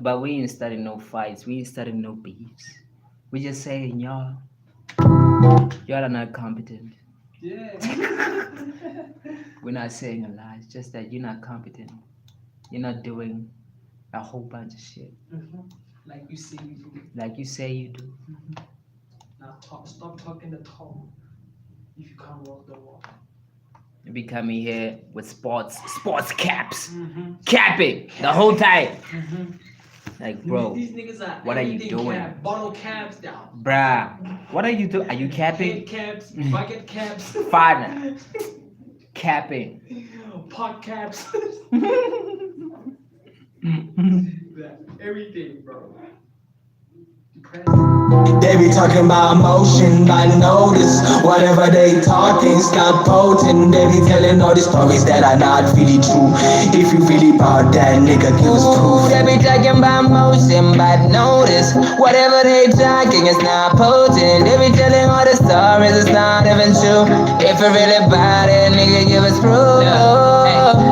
But we ain't starting no fights. We ain't starting no beefs. We just saying y'all are not competent. Yeah. We're not saying a lie. It's just that you're not competent. You're not doing a whole bunch of shit Like you see you do. like you say you do. Now stop talking the talk. If you can't walk the walk. You be coming here with sports caps, capping the whole time. Like, bro, These niggas are what are you everything doing? Cap, bottle caps down. Bruh, what are you doing? Are you Head capping? caps, bucket caps, Fine. Capping. pot caps. Everything, bro. They be talking about emotion, I notice. Whatever they talking, stop potent. They be telling all these stories that are not really true. If you really about that, nigga, give us proof. They be talking about motion, but notice whatever they talking is not potent. They be telling all the stories, it's not even true. If you really about it, nigga, give us proof.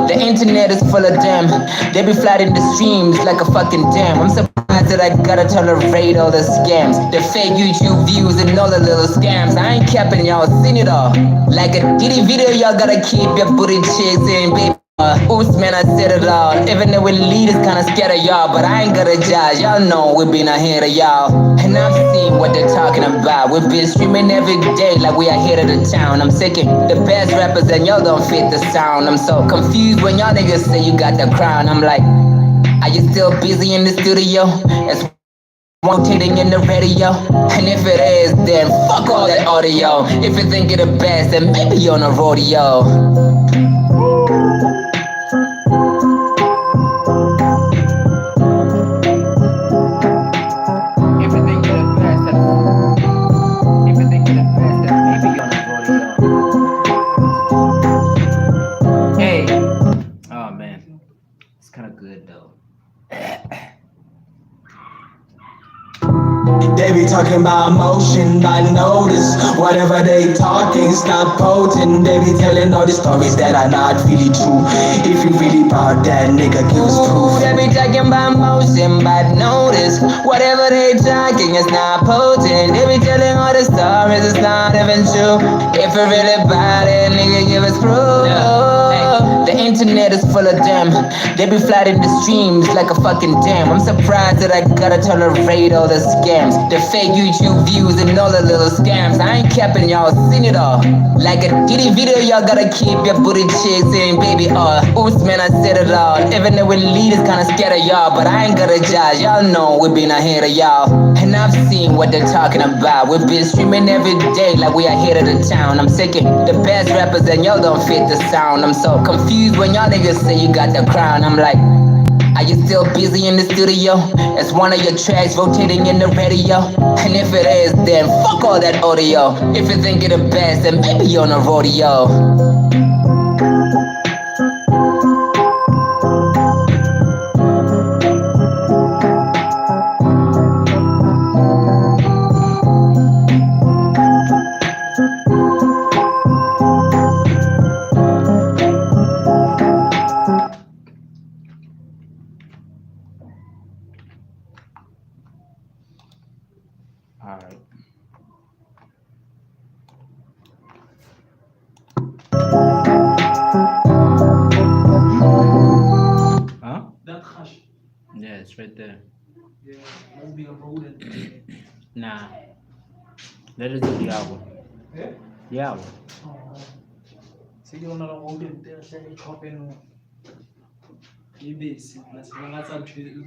The internet is full of them. They be flooding the streams like a fucking dam. I'm surprised that I gotta tolerate all the scams, the fake YouTube views and all the little scams. I ain't capping, y'all seen it all. Like a Diddy video, y'all gotta keep your booty chasing, baby. Oops, man, I said it all. Even though we lead is kinda scared of y'all, but I ain't gonna judge. Y'all know we been ahead of y'all, and I've seen what they're talking about. We've been streaming every day like we ahead of the town. I'm sick of the best rappers and y'all don't fit the sound. I'm so confused when y'all niggas say you got the crown. I'm like, are you still busy in the studio? It's rotating in the radio, and if it is, then fuck all that audio. If you think you're the best, then maybe you're on a rodeo. If you think you're the best, then maybe you're on a rodeo. Hey, oh man, it's kind of good though. They be talking talking about emotion, I notice whatever they talking's not potent. They be telling all the stories that are not really true. If you really about that, nigga, give us proof. They be talking about motion, but notice whatever they talking is not potent. They be telling all the stories, it's not even true. If you really about it, nigga, give us proof. The internet is full of them. They be flooding the streams like a fucking dam. I'm surprised that I gotta tolerate all the scams, the fake YouTube views and all the little scams. I ain't capping, y'all seen it all. Like a Diddy video, y'all gotta keep your booty cheeks in, baby. Oops, man, I said it all. Even though we leaders kinda scared of y'all, but I ain't gonna judge. Y'all know we been ahead of y'all, and I've seen what they're talking about. We've been streaming every day like we ahead of the town. I'm taking the best rappers and y'all don't fit the sound. I'm so confused when y'all niggas say you got the crown. I'm like, are you still busy in the studio? Is one of your tracks rotating in the radio? And if it is, then fuck all that audio. If you think you're the best, then maybe you're on a rodeo. All right. Huh? That hush. Yeah, it's right there. Yeah, must be a rodent. Nah. Let us do the album. Yeah? The album. Oh. Se io non ho udente, sei chopping. I basic, ma se non la sa più.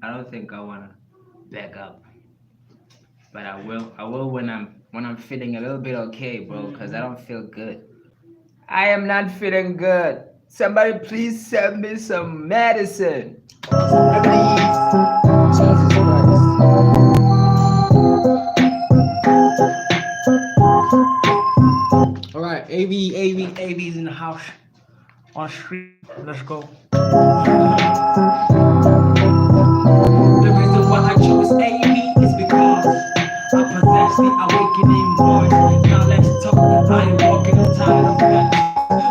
I don't think I wanna back up, but I will when I'm feeling a little bit okay, bro, because I don't feel good. I am not feeling good. Somebody please send me some medicine. Jesus Christ. All right, AV's in the house on street. Let's go. The reason why I chose AV is because I possess the awakening voice. Now let's talk. I ain't walking, I'm tired of that.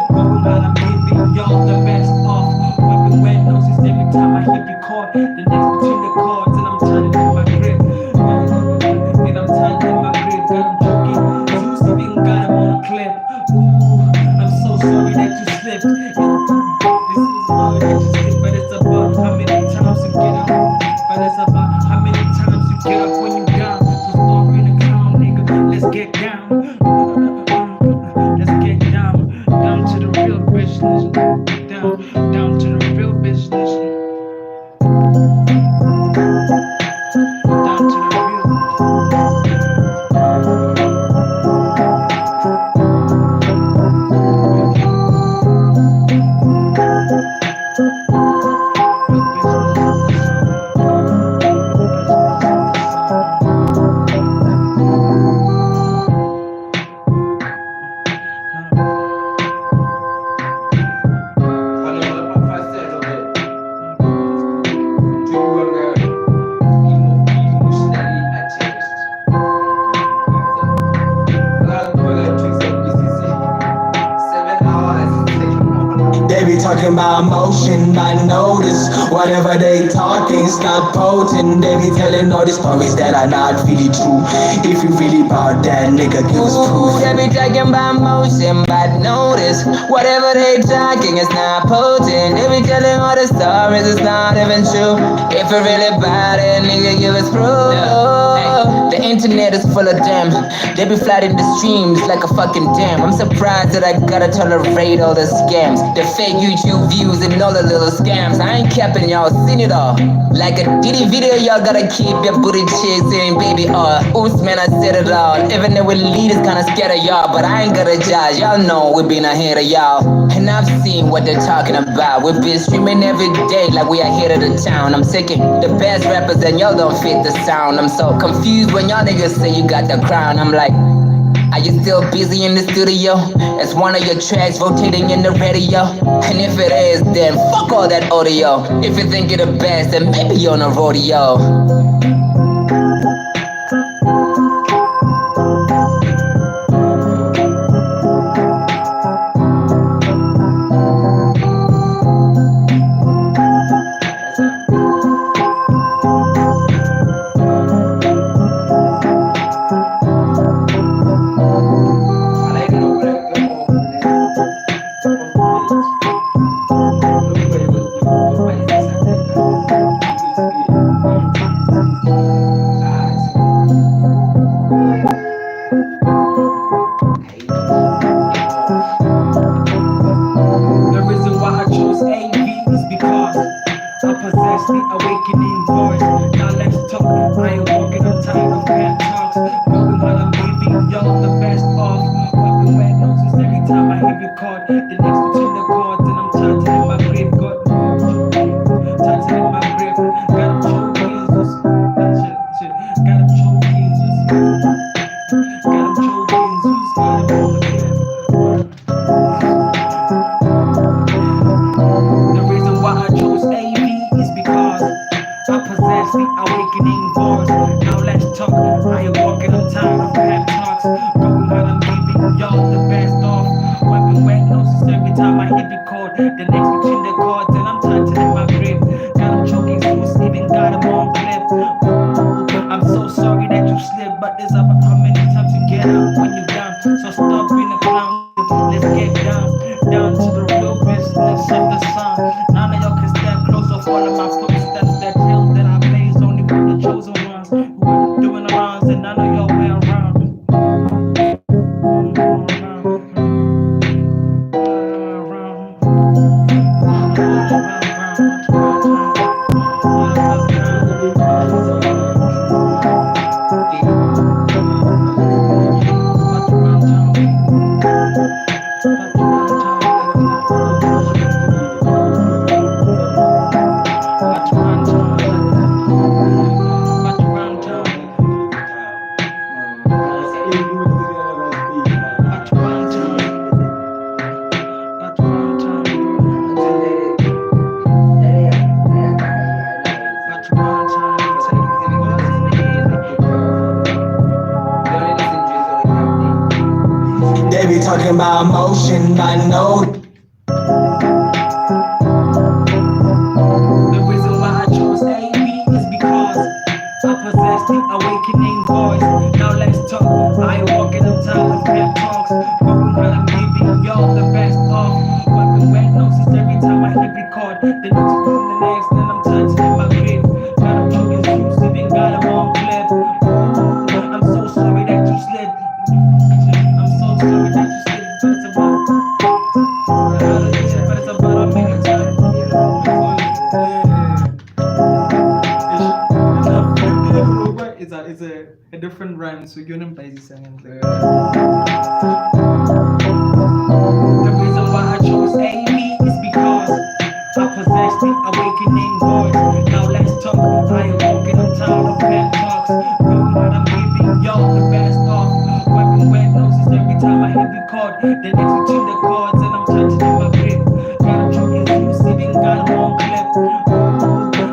Going out, I'm giving y'all the best of. Wiping wet noses every time I hit record. The next between the chords, and I'm turning in my grip. And I'm turning in my grip. God, I'm joking. Zeus even got him on a clip. Ooh, I'm so sorry that you slipped. This is sorry that you slipped, but it's about how many times you get up. But it's about how many times you get up when you down. So stop being a clown, nigga. Let's get down. Let's get down. Down to the real business. Down to the real business. Down to the real They be talking about emotion, I notice whatever they talking's not potent. They be telling all the stories that are not really true. If you really about that, nigga, give us proof. They be talking about motion, but notice. Whatever they talking, it's not potent. They be telling all the stories, it's not even true. If it really bad, it, nigga, give us proof. The internet is full of them. They be flooding the streams like a fucking dam. I'm surprised that I gotta tolerate all the scams, the fake YouTube views and all the little scams. I ain't capping, y'all seen it all. Like a Diddy video, y'all gotta keep your booty cheeks in, baby. Oops, man, I said it all. Even though we leaders kinda scared of y'all, but I ain't gonna judge. Y'all know we been ahead of y'all, and I've seen what they're talking about. We've been streaming every day like we ahead of the town. I'm taking the best rappers and y'all don't fit the sound. I'm so confused when y'all niggas say you got the crown. I'm like, are you still busy in the studio? Is one of your tracks rotating in the radio? And if it is, then fuck all that audio. If you think you're the best, then maybe you're on a rodeo. Talking about emotion, I know. The reason why I chose AB is because I possess the awakening voice. Now let's talk. I ain't walking up time with pep talks. Going while I'm giving y'all the best of. Wiping wet noses every time I hit record. The next one, the next, then I'm touching in my grip. Got them choking juice, even got them on clip. I'm so sorry that you slid. I'm so sorry that you slid. It's a different rhyme, so you don't play this song. The reason why I chose AB is because I possess the awakening voice. Now let's talk. I ain't walking on time of pep talks. Going when I'm giving y'all the best of. Wiping wet noses every time I hit record. The next between the chords and I'm touching in my grip. Got them choking juice, even got them on clip.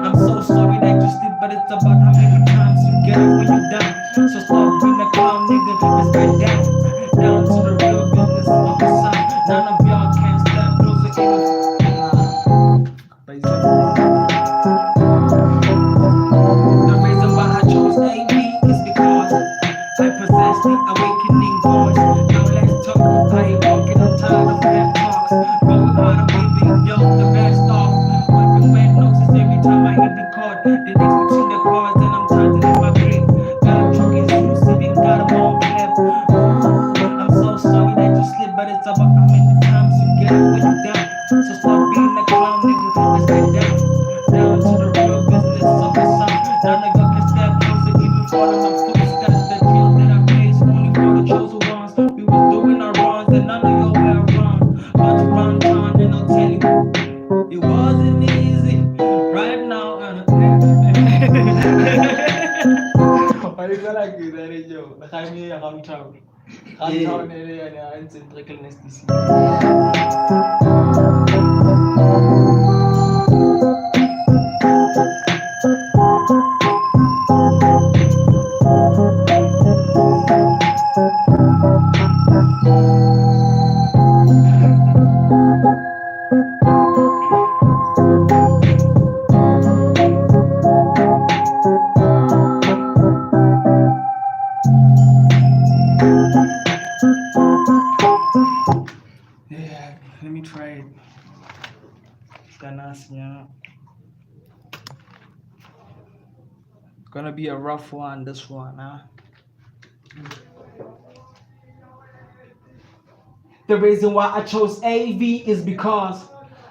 I'm so sorry that you sleep, but it's about how many times you get up when you're done. So stop being a clown, nigga. Let's get down, down to the real business of the sun. None of y'all can stand closer enough. go like that, yo. The Jaime Ramtown. Ramtown area in Trickleness DC. Yeah, let me try it. Ganasnya. Gonna be a rough one, this one, huh? The reason why I chose AV is because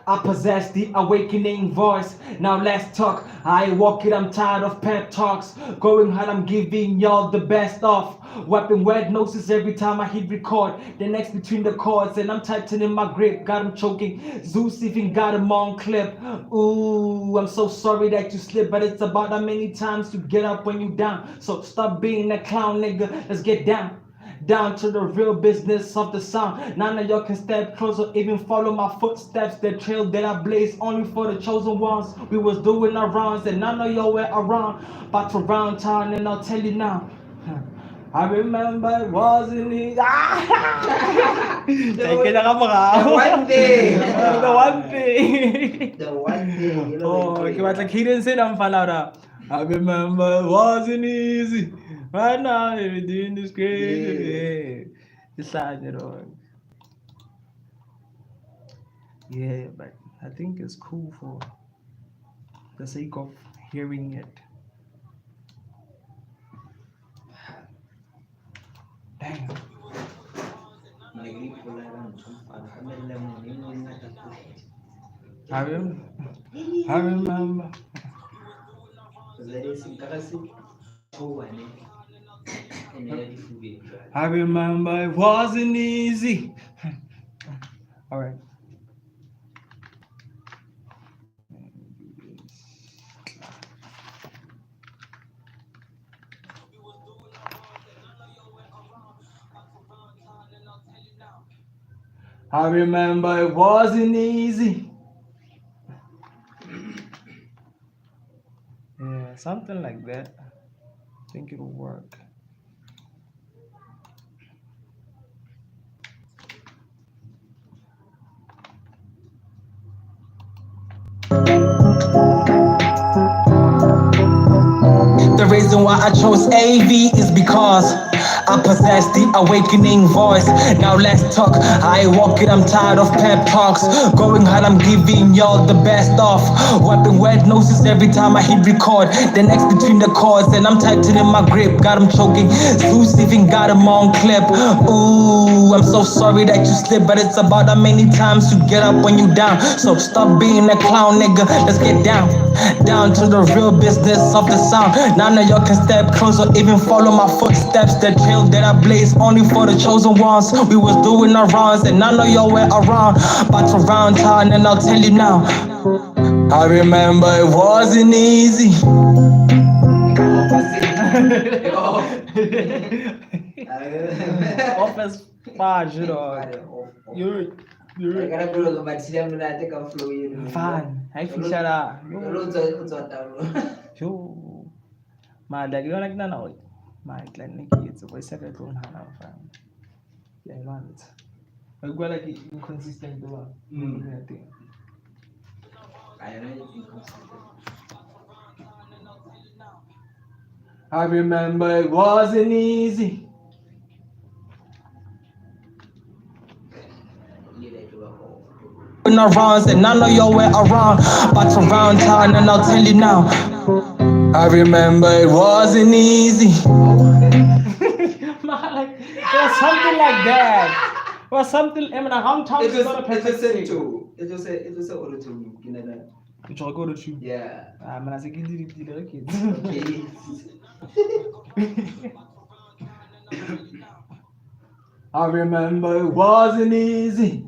I possess the awakening voice. Now let's talk. I walk it, I'm tired of pep talks. Going hard, I'm giving y'all the best of. Wiping wet noses every time I hit record. The next between the chords, and I'm tightening my grip. Got him choking. Zeus even got him on clip. Ooh, I'm so sorry that you slipped, but it's about how many times to get up when you down. So stop being a clown, nigga. Let's get down. Down to the real business of the sound. None of y'all can step closer, even follow my footsteps. The trail that I blaze only for the chosen ones. We was doing our rounds and none of y'all were around. About to round town and I'll tell you now. I remember it wasn't it. Take na ka mga. The one thing. The one thing. The one thing. You know, Oh, like, like hidden sin ang palabra. I remember it wasn't easy. Right now, everything is crazy. It's sad, you know. Yeah, but I think it's cool for the sake of hearing it. Damn. I remember. I remember it wasn't easy. All right. I remember it wasn't easy. Yeah, something like that. I think it'll work. The reason why I chose AV is because I possess the awakening voice. Now let's talk. I walk it, I'm tired of pep talks. Going hard, I'm giving y'all the best of. Wiping wet noses every time I hit record. The next between the chords, and I'm tightening my grip. Got him choking. Zeus even got him on clip. Ooh, I'm so sorry that you slipped, but it's about how many times you get up when you down. So stop being a clown, nigga. Let's get down. Down to the real business of the sound. None of y'all can step closer, even follow my footsteps. The trail that I blaze only for the chosen ones. We was doing our rounds and none of y'all were around. About to round town and I'll tell you now. I remember it wasn't easy. Office page, you know. You're fine. I feel that. Yo, my dad, you like that now. My clinic is a second to Hannah. Yeah, man. I go like inconsistent. I remember it wasn't easy. In our rounds and none of y'all were around. About to round town and I'll tell you now. I remember it wasn't easy. Man, it was something like that. It was something. I mean, around town is not a perfect thing. It was a auto-tune. You try to go to you. Yeah. I'm gonna say, kids. Okay. I remember it wasn't easy.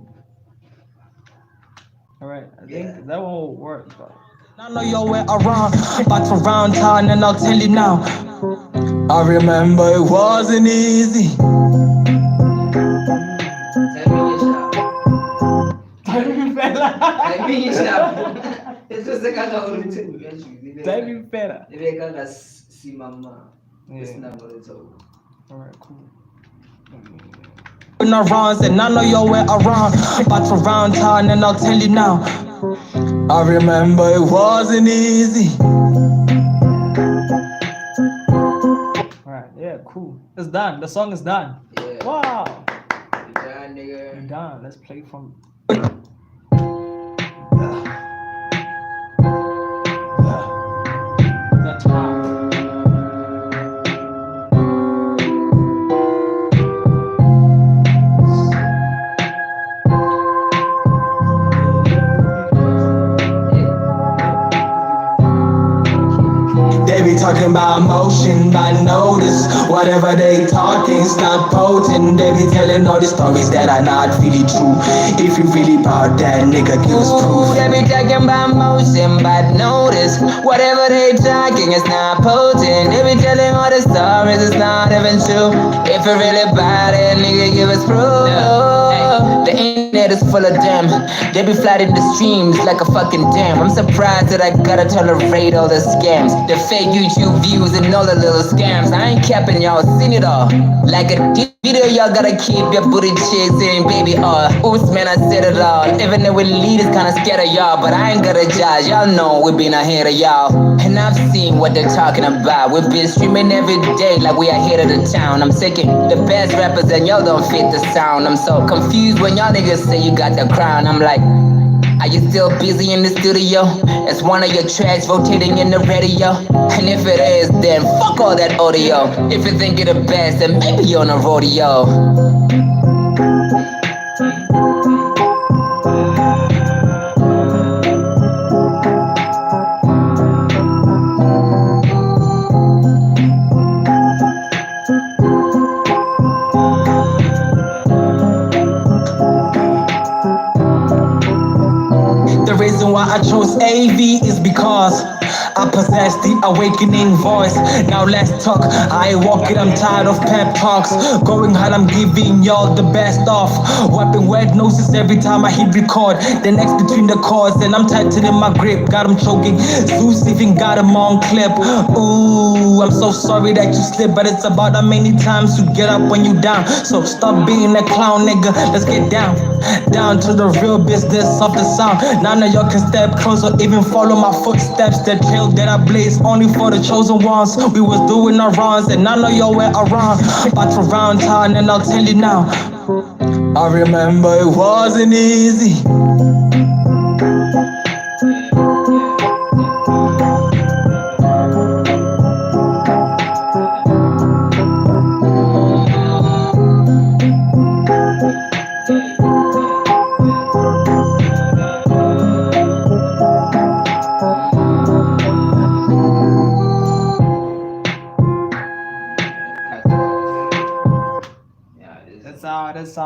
Alright, I think that one will work. But I know y'all were around, about to round town, and I'll tell you now. I remember it wasn't easy. Timing fella. Eso se canta ahorita. Timing fella. Debe cantar si mamá. Yeah. Alright, cool. In our runs and I know you're way around. But around town and I'll tell you now. I remember it wasn't easy. Alright, yeah, cool. It's done. The song is done. Yeah. Wow. You done, nigga. We're done. Let's play from. That's wow. They be talking about emotion, but notice whatever they talking, it's not potent. They be telling all the stories that are not really true. If you really about that, nigga, give us proof. They be talking about motion, but notice whatever they talking is not potent. They be telling all the stories, it's not even true. If you really about it, nigga, give us proof. The internet is full of them. They be flooding the streams like a fucking dam. I'm surprised that I gotta tolerate all the scams, the fake YouTube views and all the little scams. I ain't capping, y'all seen it all. Like a video, y'all gotta keep your booty cheeks in, baby. Oops, man, I said it all. Even though we leaders kinda scared of y'all, but I ain't gonna judge. Y'all know we been ahead of y'all, and I've seen what they're talking about. We've been streaming every day like we ahead of the town. I'm taking the best rappers and y'all don't fit the sound. I'm so confused when y'all niggas say you got the crown. I'm like, are you still busy in the studio? Is one of your tracks rotating in the radio? And if it is, then fuck all that audio. If you think you're the best, then maybe you're on a rodeo. The reason why I chose AV is because I possess the awakening voice. Now let's talk. I ain't walking, I'm tired of pep talks. Going hard, I'm giving y'all the best of. Wiping wet noses every time I hit record. The next between the chords, and I'm tightening my grip. Got him choking. Zeus even got him on clip. Ooh, I'm so sorry that you slipped, but it's about how many times you get up when you down. So stop being a clown, nigga. Let's get down. Down to the real business of the sound. None of y'all can step close or even follow my footsteps. The trail that I blaze only for the chosen ones. We was doing our runs and none of y'all were around. But around town and I'll tell you now. I remember it wasn't easy.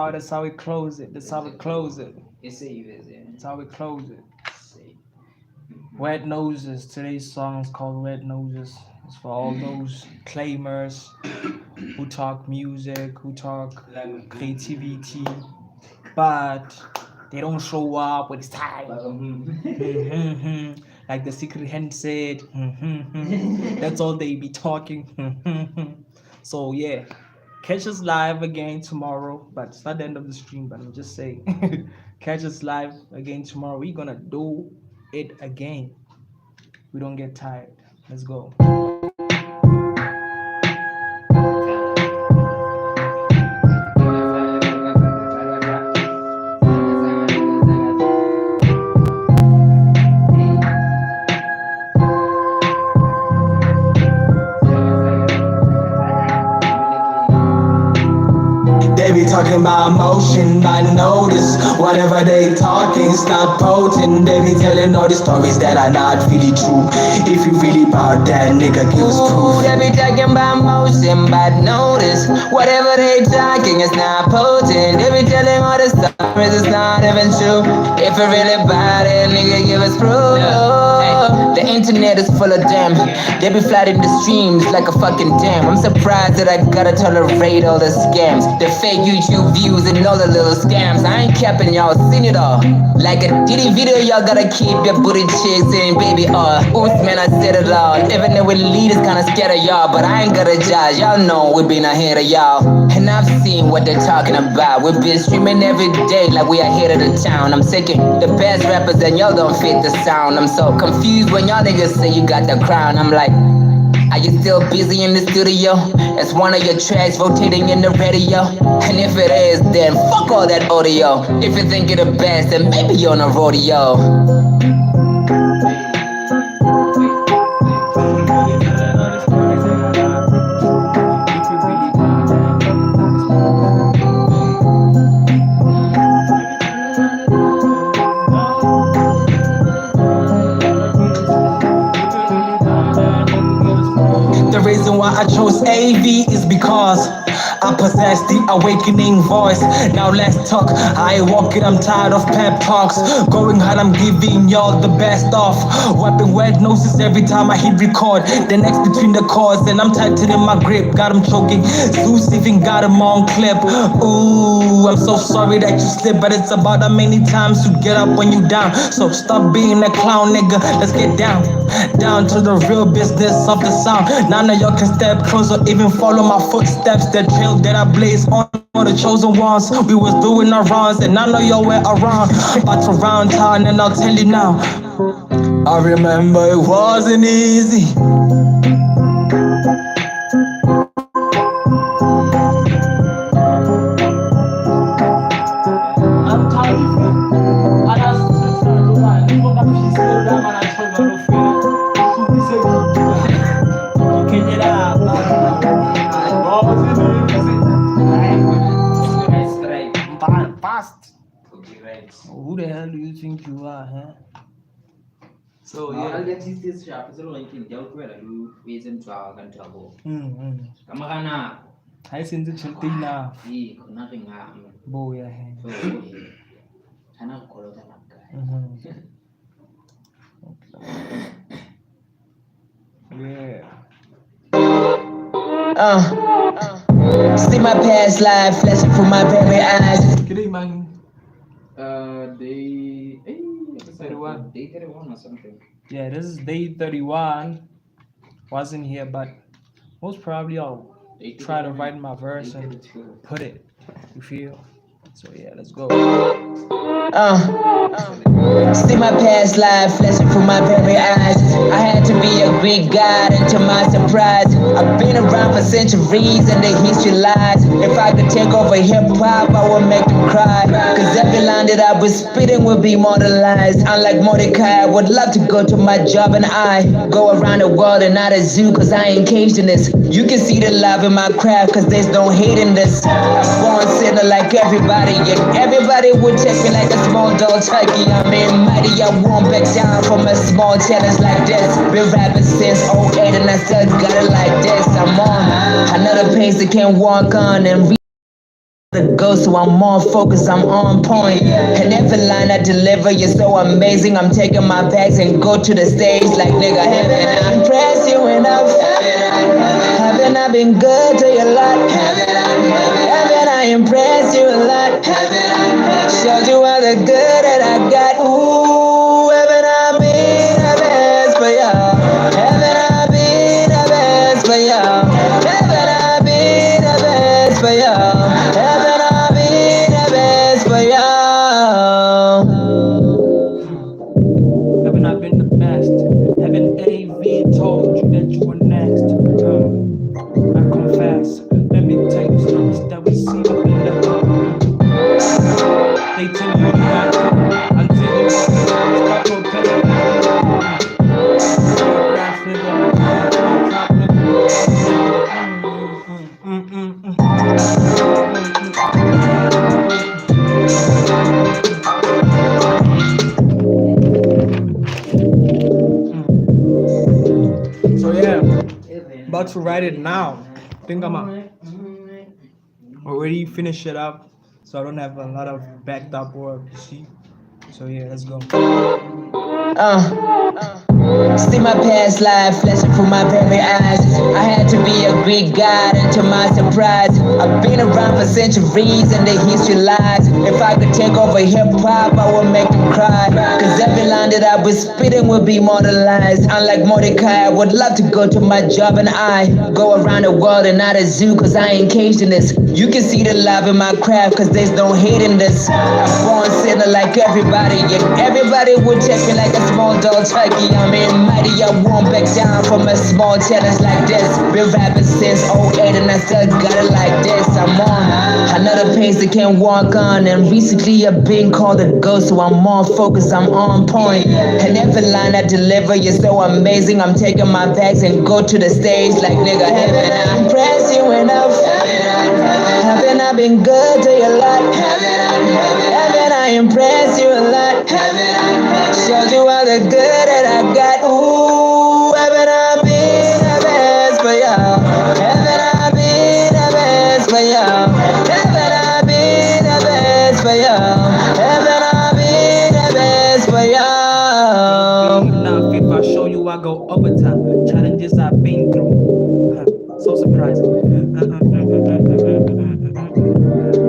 That's how we close it. That's how we close it. Esse aí, velho. That's how we close it. Red Noses. Today's song is called Red Noses. It's for all those claimers who talk music, who talk creativity, but they don't show up when it's time. Like the secret hand said. That's all they be talking. So yeah. Catch us live again tomorrow, but it's not the end of the stream, but I'm just saying. Catch us live again tomorrow. We're gonna do it again. We don't get tired. Let's go. talking about emotion, I notice whatever they talking, it's not potent. They be telling all the stories that are not really true. If you really about that, nigga, give us proof. They be talking about motion, but notice whatever they talking is not potent. They be telling all the stories, it's not even true. If you really about it, nigga, give us proof. The internet is full of them. They be flooding the streams like a fucking dam. I'm surprised that I gotta tolerate all the scams, the fake YouTube views and all the little scams. I ain't capping, y'all seen it all. Like a Diddy video, y'all gotta keep your booty cheeks in, baby. Oops, man, I said it all. Even though we leaders kinda scared of y'all, but I ain't gonna judge. Y'all know we been ahead of y'all, and I've seen what they're talking about. We've been streaming every day like we ahead of the town. I'm taking the best rappers and y'all don't fit the sound. I'm so confused when y'all niggas say you got the crown. I'm like, are you still busy in the studio? Is one of your tracks rotating in the radio? And if it is, then fuck all that audio. If you think you're the best, then maybe you're on a rodeo. The reason why I chose AV is because I possess the awakening voice. Now let's talk. I ain't walking, I'm tired of pep talks. Going hard, I'm giving y'all the best off. Wiping wet noses every time I hit record. The next between the chords, and I'm tightening my grip. Got him choking. Zeus even got him on clip. Ooh, I'm so sorry that you slipped, but it's about how many times you get up when you down. So stop being a clown, nigga. Let's get down. Down to the real business of the sound. None of y'all can step close or even follow my footsteps. The trail that I blaze on the chosen ones. We was doing our runs and none of y'all were around. But around town, and I'll tell you now, I remember it wasn't easy. I'm tired of it. I just she's still down and I told her no feeling. So we said, you can get out. Fast. Who the hell do you think you are, huh? So yeah. I seen the Chiltina. Boy, yeah. See my past life flashing through my very eyes. Good evening. Day 31. Day 31 or something. Yeah, this is day 31. Wasn't here, but most probably I'll try to write my verse and put it. You feel? So yeah, let's go. See my past life flashing through my very eyes. I had to be a Greek god, and to my surprise, I've been around for centuries and the history lies. If I could take over hip-hop, I would make them cry. Cause every line that I was spitting would be immortalized. Unlike Mordecai, I would love to go to my job and I go around the world and not a zoo, cause I ain't caged in this. You can see the love in my craft, cause there's no hate in this. I'm born sinner like everybody, and everybody would take me like a small dog turkey. I mean mighty, I won't back down from a small challenge like this. Been rapping since '08 and I still got it like this. I'm on another pace that can't walk on and the go, so I'm more focused, I'm on point. And every line I deliver, you're so amazing. I'm taking my bags and go to the stage like nigga, haven't I impressed you enough? Haven't I been good to you a lot? Haven't I impressed you a lot? Showed you all the good that I got. Ooh, haven't I been the best for y'all? Haven't I been the best for y'all? Haven't I been the best for y'all? Haven't I been the best for y'all? Haven't I been the best? Haven't AV told you that you were next? I confess. Let me tell you stories that we see up in the hood. They tell you not until you stop propelling. about to write it now. I think I'm already finish it up, so I don't have a lot of backed up work. You see? So yeah, let's go. See my past life flashing through my very eyes. I had to be a Greek god, and to my surprise, I've been around for centuries and the history lies. If I could take over hip hop, I would make them cry. Cause every line that I was spitting would be immortalized. Unlike Mordecai, I would love to go to my job and I go around the world and not a zoo, cause I ain't caged in this. You can see the love in my craft, cause there's no hate in this. I'm born sinner like everybody, and everybody would check me like a small dog turkey. I mean, mighty, I won't back down from a small challenge like this. Been rapping since '08 and I still got it like this. I'm on another pace that can't walk on, and recently I've been called a ghost, so I'm more focused, I'm on point. And every line I deliver is so amazing. I'm taking my bags and go to the stage like nigga, haven't I impressed you enough? Haven't I been good to you a lot? Haven't I impressed you a lot? Showed you all the good that I got. Ooh, haven't I been the best for y'all? Haven't I been the best for y'all? Haven't I been the best for y'all? Haven't I been the best for y'all? Enough if I show you I go overtime. Challenges I've been through. So surprising.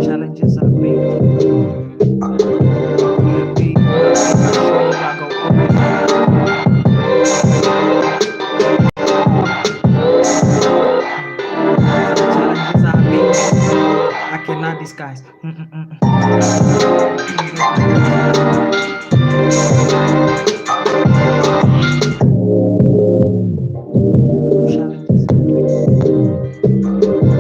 Challenges I've been through. Baby, enough if I show you I go overtime. Challenges I've been through. I cannot disguise. Challenges I've been challenges I've been I cannot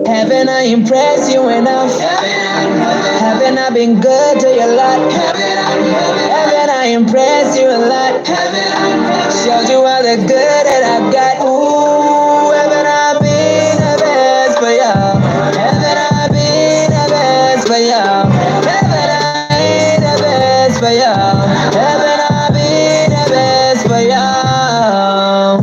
Haven't I impressed you enough? Haven't I been good to you a lot? Haven't I impressed you a lot? Showed you all the good that I got. Ooh, haven't I been the best for y'all? Haven't I been the best for y'all? Haven't I been the best for y'all? Haven't I been the best for y'all?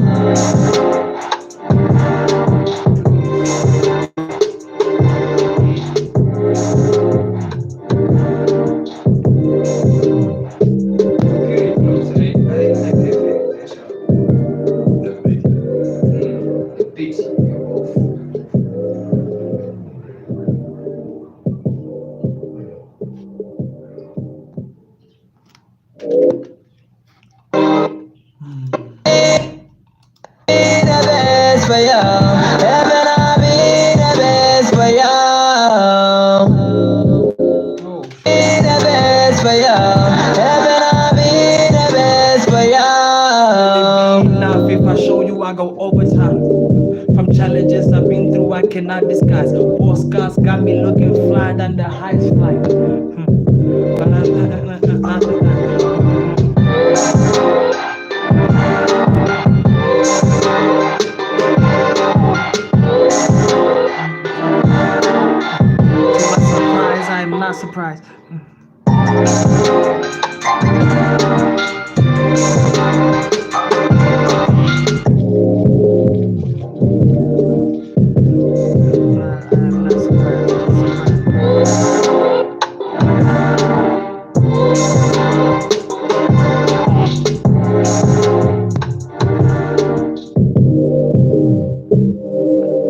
Okay, today I that's all. That's big. Peace. Be the best for y'all. Haven't I been the best for y'all? Oh Be shit. the best for y'all. Haven't I been the best for Will it y'all? be enough if I show you I go overtime? From challenges I've been through, I cannot disguise. War scars got me looking fly than the highest flight. But to my surprise, I am not surprised. I am not surprised. I'm not surprised.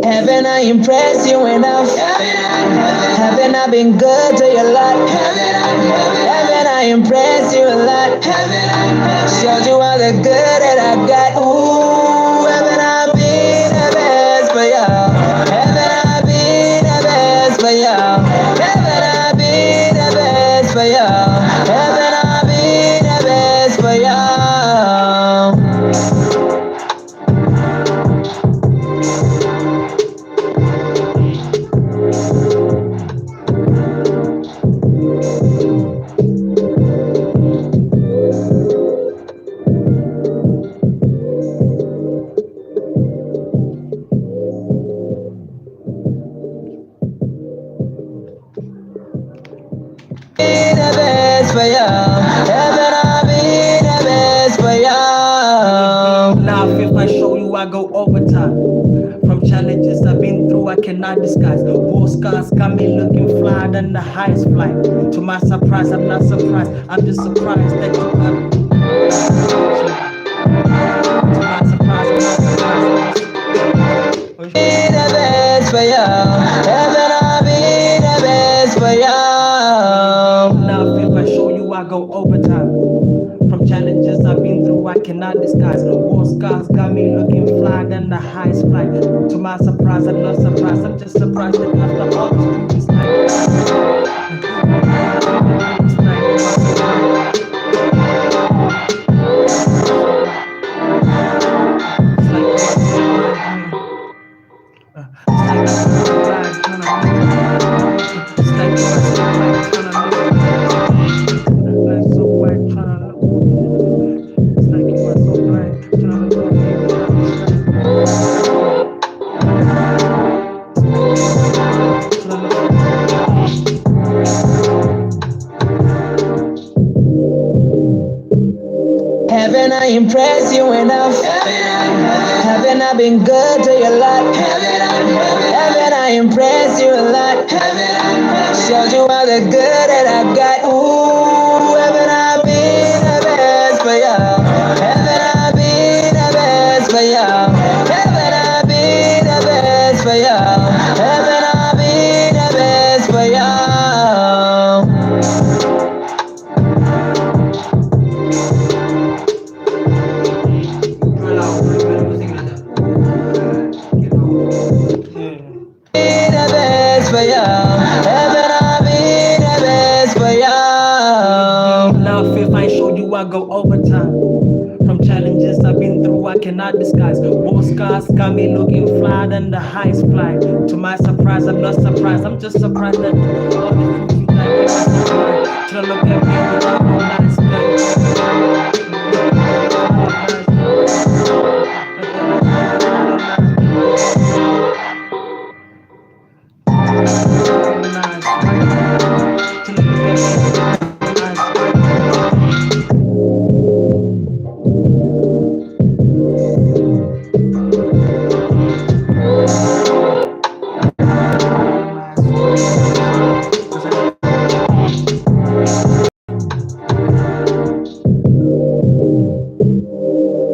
Haven't I impressed you enough? Haven't I been good to you a lot? Haven't I impressed you a lot? Showed you all the good that I got. Ooh, haven't I been the best for y'all? Haven't I been the best for y'all? Haven't I been the best for y'all? Haven't I been the best for y'all? through, I cannot disguise. War scars got me looking fly than the highest flight. To my surprise, I'm not surprised. I'm just surprised that you got. To my surprise, I'm not surprised. Be the best for you. Heaven, I'll be the best for you. Love, if I show you, I go overtime. From challenges I've been through, I cannot disguise. War scars got me looking fly than the highest flight. To my surprise, I'm not surprised. I'm just surprised that after all this previous night, Haven't I impressed you enough? Haven't I been good to your lot? Haven't I impressed you a lot? Showed you all the good that I got. Ooh, haven't I been the best for you? Haven't I been the best for you? Haven't I been the best for you? Haven't I been the best for you? Be the best for you. Haven't I been the best for you? love, if I show you, I go overtime. From challenges I've been through, I cannot disguise. War scars got me looking fly than the highest flight. To my surprise, I'm not surprised. I'm just surprised that all the things you like, should look at me without no lies.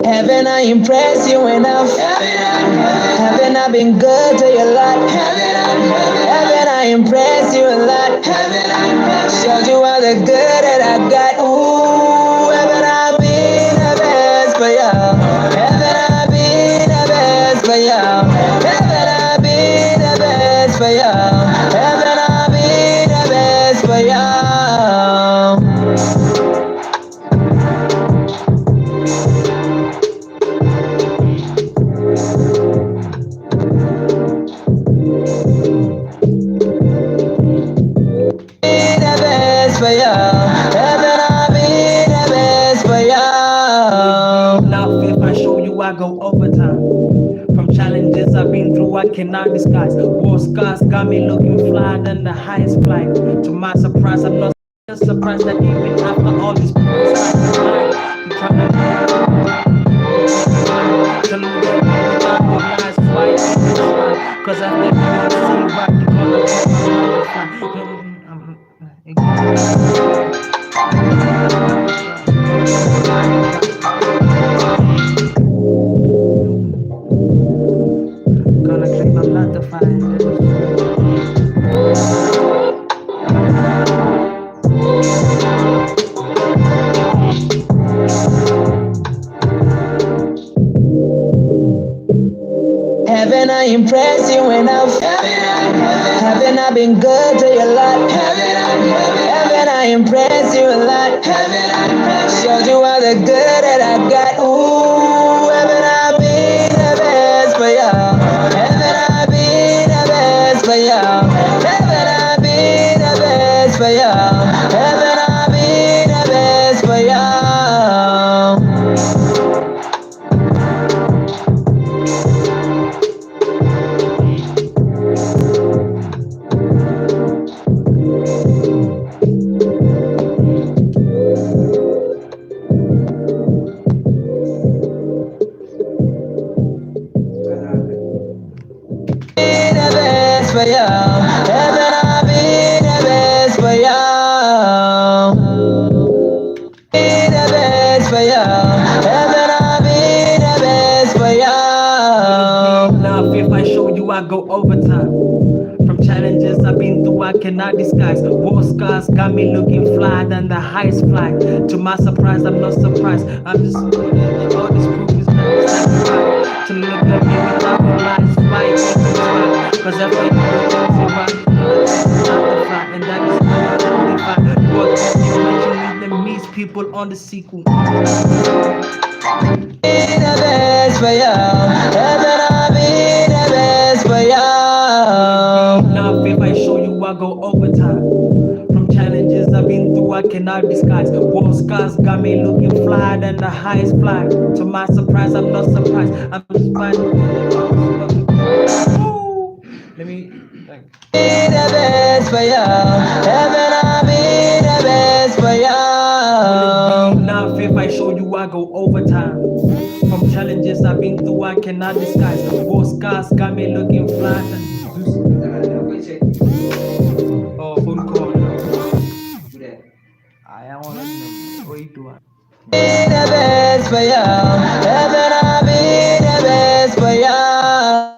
Haven't I impressed you enough? Haven't I been good to your lot? Haven't I impressed you a lot? Showed you all the good that I got. Ooh, haven't I been the best for you? Haven't I been the best for you? Haven't I been the best for you? Haven't I been the best for you? For you, haven't I been the best for you? Love, if I show you, I go overtime. From challenges I've been through, I cannot disguise. War scars got me looking fly than the highest flight. To my surprise, I'm not just surprised that even after all this previous night, you tryna cause I think you don't see right, you gonna gonna claim I'm not defined. Haven't I impressed you enough? Haven't I been good to your lot? Haven't I impressed you a lot? Showed you all the good that I got. Ooh, haven't I been the best for you? Haven't I been the best for you? Haven't I been the best for you? Haven't I been the best for you? for y'all. Heaven, I'll be the best for y'all. Be the best for y'all. Heaven, I'll be the best for y'all. Enough if I show you I go overtime. From challenges I've been through, I cannot disguise. War scars got me looking fly than the highest flight. To my surprise, I'm not surprised. I'm just all this proof is not satisfied. To look at me without your lies, fight, even try. Cause if I do things right, after and that is not amplified. What you mention with the meets people on the sequel. Be the best for y'all. Heaven, I'll be the best for y'all. Enough if I show you I go overtime. From challenges I've been through, I cannot disguise. War scars got me looking fly than the highest flight. To my surprise, I'm not surprised. I'm just fine. Let me like. Be the best for y'all. Heaven, I'll be the best for y'all. Enough if I show you I go overtime. From challenges I've been through, I cannot disguise. War scars got me looking fly. Oh, phone call. I want to wait to. Be the best for y'all. Heaven, I'll be the best for y'all.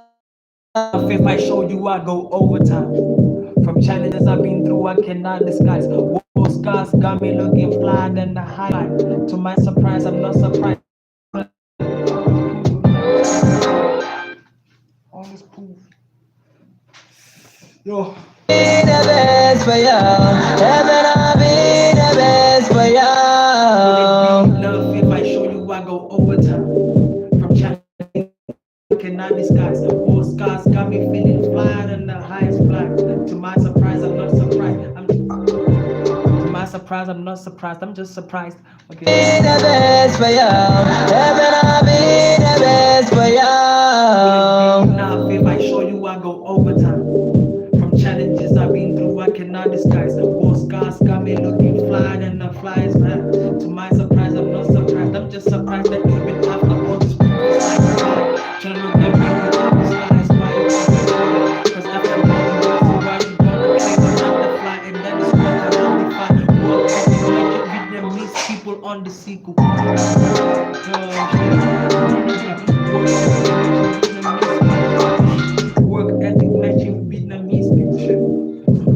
If I show you I go overtime. From challenges I've been through, I cannot disguise. War scars got me looking fly than the highlight. To my surprise, I'm not surprised. All this proof. Yo. Be the best for y'all. Heaven, I'll be the best for y'all. Enough if I show you I go overtime. From challenges I cannot disguise. War scars got me feeling fly than the highest flight. To my surprise, I'm not surprised. To my surprise, I'm not surprised. I'm just surprised. Okay. Be the best for y'all. Heaven, I'll be the best for y'all. Enough if I show you I go overtime. From challenges I've been through, I cannot disguise. War scars got me looking fly and the flies man. To my surprise, I'm not surprised. I'm just surprised that even after all this proof, trying to look at me without this lies. Cause after all the words, so why you gonna click on the fly and that is what I amplify. What Vietnamese people on the sequel. Work ethic matching Vietnamese people.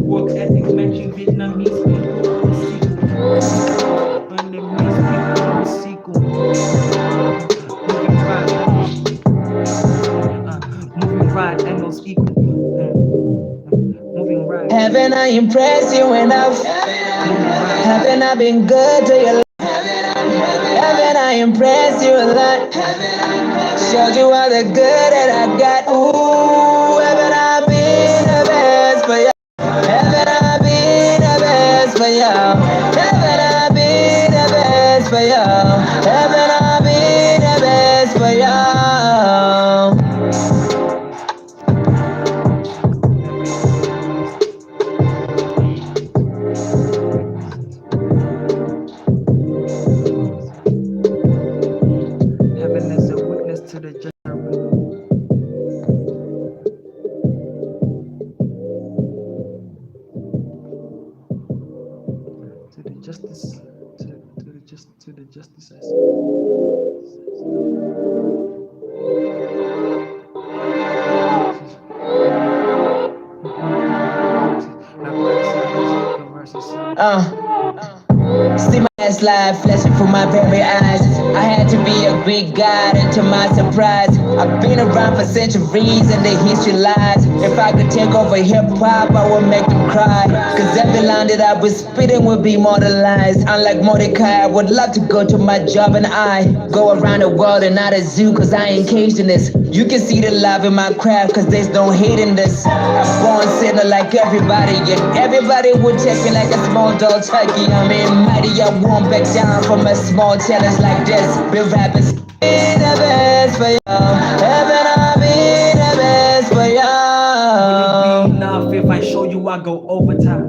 Work ethic matching Vietnamese people on the sequel. Vietnamese people on the sequel. Moving right, angles equal. Moving right. Haven't I impressed you enough? Haven't I been good to you? Haven't I impressed you a lot? Showed you all the good that I got. Ooh, haven't I been the best for you? Haven't I been the best for you? Haven't I been the best for you? Haven't I been the best for you? Heaven is a witness to the justice, to the justices. See my past life flashing through my very eyes. I had to be a Greek god, and to my surprise, I've been around for centuries and the history lies. If I could take over hip hop, I would make them cry. Cause every line that I was spitting would be immortalized. Unlike Mordecai, I would love to go to my job and I go around the world and not a zoo, cause I ain't caged in this. You can see the love in my craft, cause there's no hate in this. I'm born sinner like everybody, and everybody would check me like a small dog turkey. I mean, mighty, I won't back down from a small challenge like this. Been rapping, be the best for y'all. Haven't I been the best for y'all? Would it be enough if I show you I go overtime?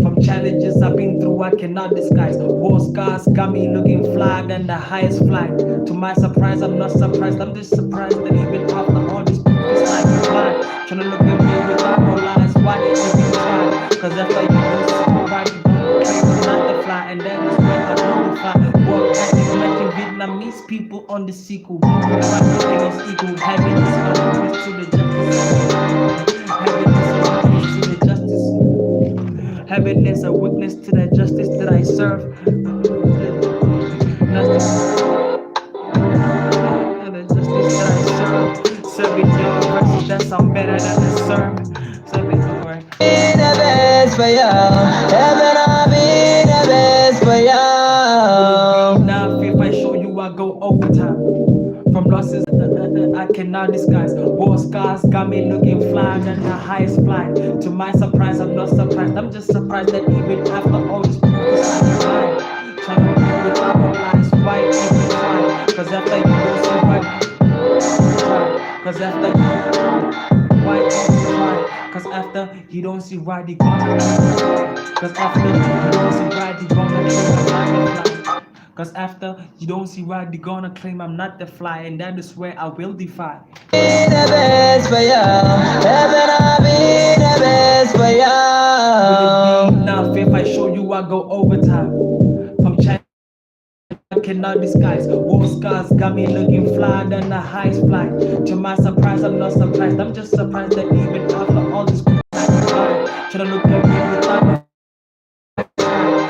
From challenges I've been through, I cannot disguise. War scars got me looking fly than the highest flight. To my surprise, I'm not surprised. I'm just surprised that even after all this proof is like fly. Tryna look at me without no lies. Why did you try? Cause after you don't see right, you gonna claim I'm not the fly, and that is where I glorify. Work ethic, making Vietnamese people on the sequel. Everything is equal. Happiness and weakness to the justice. Happiness and weakness to the justice. Happiness and weakness to the justice that I serve. And the justice that I serve. Serving your verses that sound better than the sermon. Serving your Be the best for you. Heaven, I'll be the best for you. Now, if I show you, I go overtime. From losses, I cannot disguise. War scars got me looking fly than the highest flight. To my surprise, I'm not surprised. I'm just surprised that even after all this practice, I'm blind. Trying to be without no lies. Why even try? Cause after you don't see right, cause after you, why even try? Cause after you don't see right, you gonna. Cause after you don't see right, you gonna fly. Cause after you don't see right, they're gonna claim I'm not the fly, and that is where I will defy. Be the best for you. Heaven, I'll be the best for you. Will it be enough if I show you I go overtime? From China, I cannot disguise. War scars got me looking fly than the highest flight. To my surprise, I'm not surprised. I'm just surprised that even after all this, trying to look at me without no.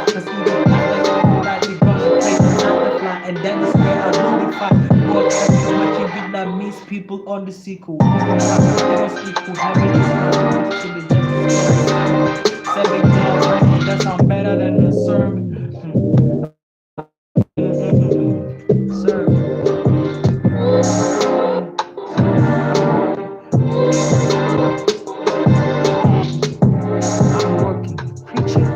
Cause even after you right, they're gonna claim I'm not the fly, and that is where I will defy. Work ethic, making Vietnamese people on the sequel. It was equal, having this to the justice. Seven verses that sound better than the sermon. Sermon. I'm working, preaching.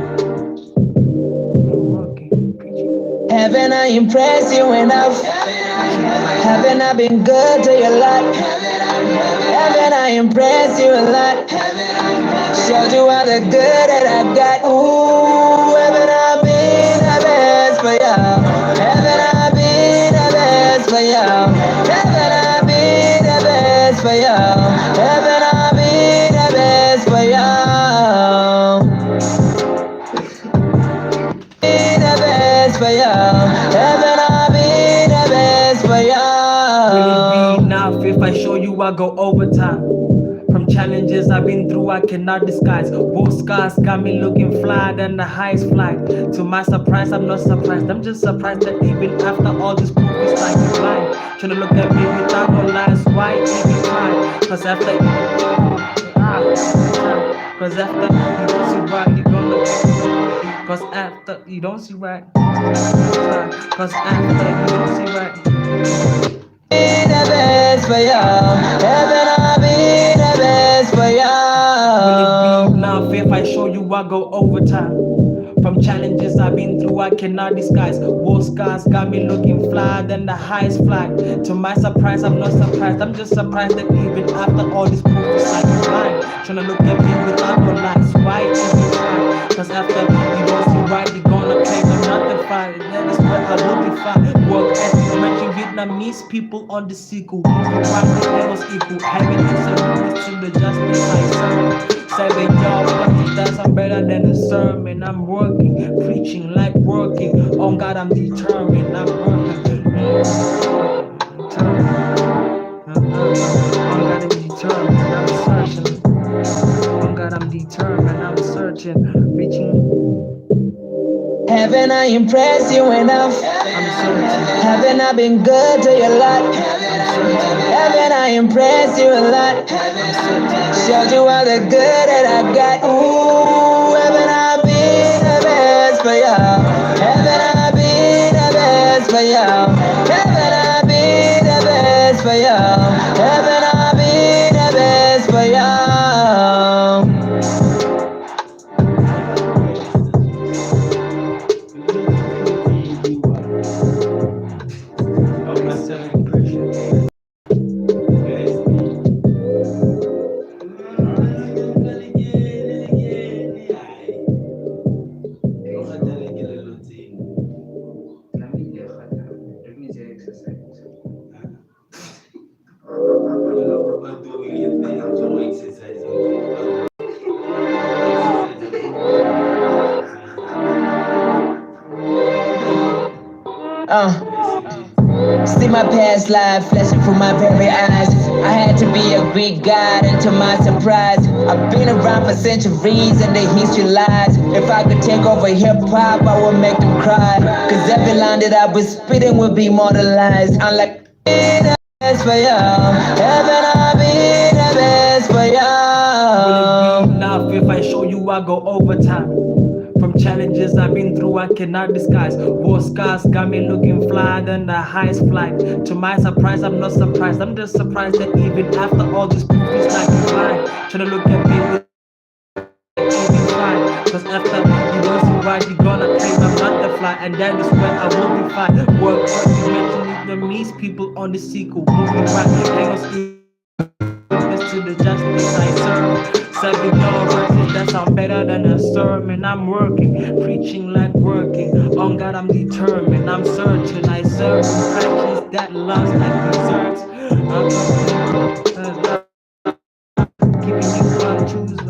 I'm working, preaching. Haven't I impressed you enough? Haven't I been good to your life? Haven't I impressed you a lot? Showed you all the good that I got. Ooh, haven't I been the best for you? Haven't I been the best for you? Haven't I been the best for you? Haven't I been the best for you? Be the best for you. Haven't I been the best for you? Will it be enough if I show you I go overtime? From challenges I've been through, I cannot disguise. War scars got me looking fly than the highest flight. To my surprise, I'm not surprised. I'm just surprised that even after all this proof is like you blind. Trying to look at me without no lies. Why even try? Cause after cause after you don't see right, you gonna. Cause after you don't see right. Cause after you don't see right. Be the best for you. Haven't I been the best for you? Will it be enough if I show you I go overtime? From challenges I've been through, I cannot disguise. War scars got me looking fly than the highest flight. To my surprise, I'm not surprised. I'm just surprised that even after all this proof is like a blind. Trying to look at me without no lies. Why even try? Cause after you don't see right, you're gonna claim I'm not the fight. That is where I will defy. Work ethic, making Vietnamese people on the sequel. Right, that was equal. Having this and to the justice I serve. Saving y'all, that's I'm better than a sermon. I'm working, preaching like working. On God, I'm determined. I'm working. On God, I'm determined. I'm searching. On God, I'm determined. I'm searching, reaching. Haven't I impressed you enough? I'm searching. Haven't I been good to your lot? Haven't I impressed you a lot? Showed you all the good that I got. Ooh, haven't I been the best for you? Haven't I been the best for you? Haven't I been the best for you? Haven't I been the best for you? Okay, celebration. See my past life flashing through my very eyes. I had to be a Greek god, and to my surprise, I've been around for centuries and the history lies. If I could take over hip hop, I would make them cry. Cause every line that I was spitting would be immortalized. I'm like, the best for y'all. Heaven, I'll be the best for Will it be y'all. enough if I show you I go overtime? From challenges I've been through, I cannot disguise. War scars got me looking fly than the highest flight. To my surprise, I'm not surprised. I'm just surprised that even after all this proof, it's like you blind. Trying to look at me with even fine. Cause after you know so right, you gonna claim I'm not the fly. And that is when I will be fine. Work hard, you mentioned the means people on the sequel. Moving right, hang on to the justice I serve. Serving no verses that sound better than a sermon. I'm working, preaching like working. On God, I'm determined. I'm searching. I serve in practice that loves like desserts. Giving you one choose,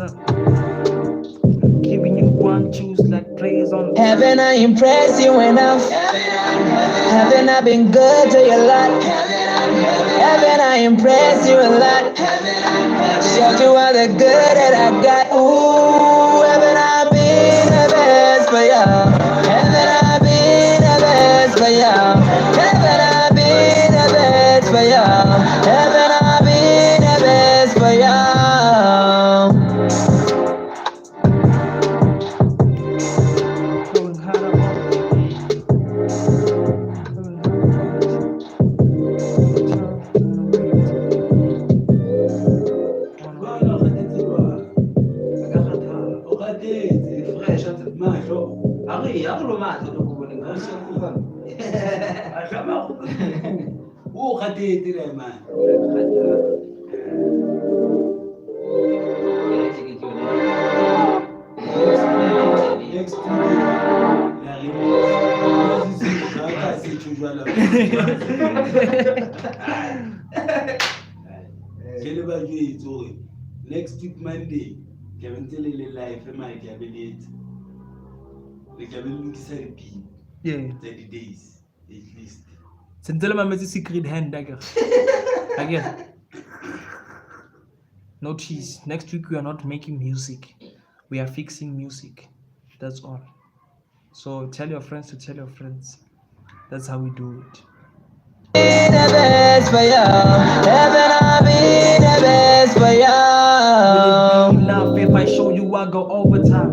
giving you one choose like plays on. Haven't I impressed you enough? Haven't I been good to you a lot? Haven't I impressed you a lot? Showed you all the good that I got. Ooh, haven't I been the best for y'all? Haven't I been the best for y'all? Haven't I been the best for y'all? Haven't I been the best for y'all? Going hard about it. Going hard about it. Turf on the way. On the Voilà, way. خديتي بقى. أقعدها وغديتي فريش تتماشوا. أغلو ما تدخلون الناس يقولون. عشان ما أخذ وغديتي لما. Next week, la remix. C'est toujours la Quelle va jouer Zoé? Next week Monday, Kevin tell you live for my cabinet. The Kevin looks at P. Yeah. 30 days at least. C'est tellement met secret hand dagger. Again. No cheese. Next week we are not making music. We are fixing music. That's all. So tell your friends to tell your friends. That's how we do it. The best for y'all. Haven't I been the best for y'all? Will it be enough if I show you I go overtime?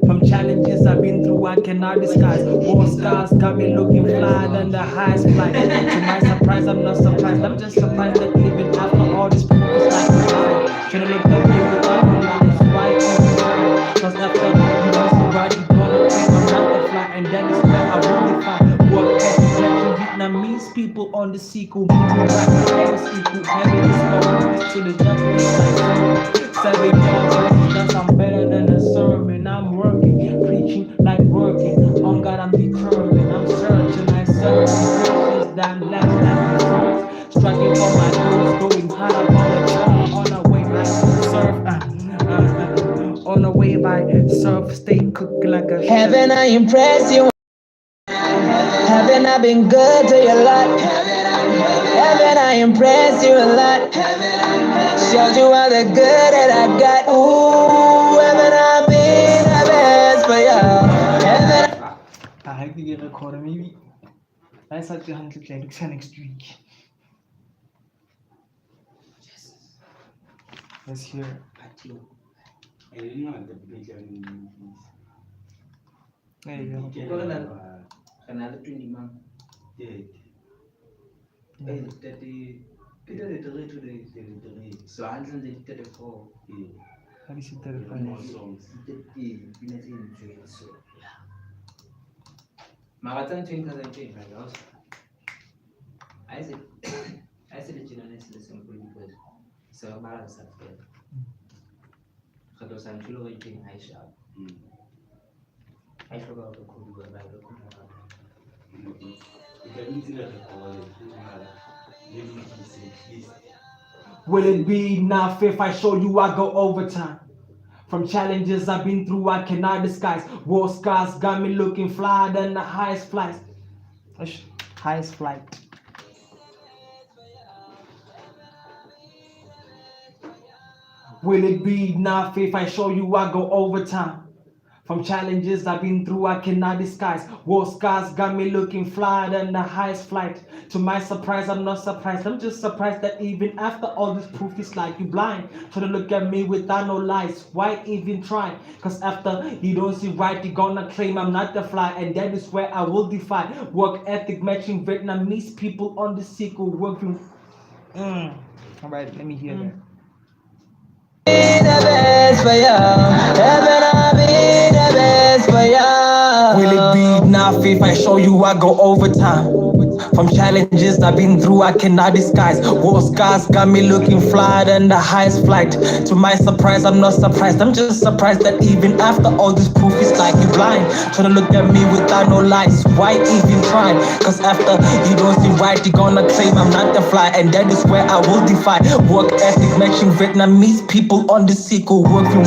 From challenges I've been through, I cannot disguise. War scars got me looking fly than the highest flight. To my surprise, I'm not surprised. I'm just surprised that even after all this proof, it's like a lie. Trying to look at me with all the lies, right and wrong. Cause after you know so right, you gonna think I'm not the fly. And that is where I will be fine. Work hard, Vietnamese people on the sequel. Moving right, hang sequel. Having this moment to the justice I serve. Serving your verses that sound better than a sermon. I'm working, preaching like working. On God, I'm determined. I'm searching. I serve the that last like desserts. Striking for my goals, going hard up on the trail. On the way, I serve. On the way, I serve. Stay cooking like a chef. Haven't I impressed you? Haven't I been good to you a lot? Haven't I impressed you a lot? Showed you all the good that I got. Ooh, haven't I been the best for y'all? Haven't I have to get recorded maybe. I start to handle it next week. Let's hear. I didn't want to be Kevin. There you go. Kanal 20 man. Yeah. 30. Kita ada today. So until the 34. How do you see that? More songs. So Marathon 2010 like us. I said the children is listening because so balance up there. Because I'm still waiting Aisha. I forgot to call you about the contract. Will it be enough if I show you I go overtime? From challenges I've been through, I cannot disguise. War scars got me looking fly than the highest flights. highest flight. Will it be enough if I show you I go overtime? From challenges I've been through, I cannot disguise. War scars got me looking flyer than the highest flight. To my surprise, I'm not surprised. I'm just surprised that even after all this proof, it's like you blind. Trying to look at me without no lies. Why even try? Cause after you don't see right, you're gonna claim I'm not the fly. And that is where I will defy. Work ethic matching Vietnamese people on the sequel. Working. Alright, let me hear that. The best for you. Heaven, I'll be the best for you. Will it be enough if I show you I go overtime? From challenges I've been through, I cannot disguise. War scars got me looking flyer than the highest flight. To my surprise, I'm not surprised. I'm just surprised that even after all this proof, it's like you blind. Trying to look at me without no lies. Why even try? Cause after you don't see right, you're gonna claim I'm not the fly. And that is where I will defy. Work ethic matching Vietnamese people on the sequel. Working.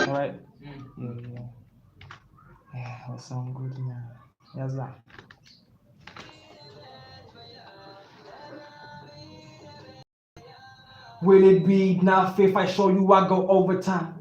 Alright. Yeah, that sounds good, man. Yes, that. Will it be enough if I show you I go overtime?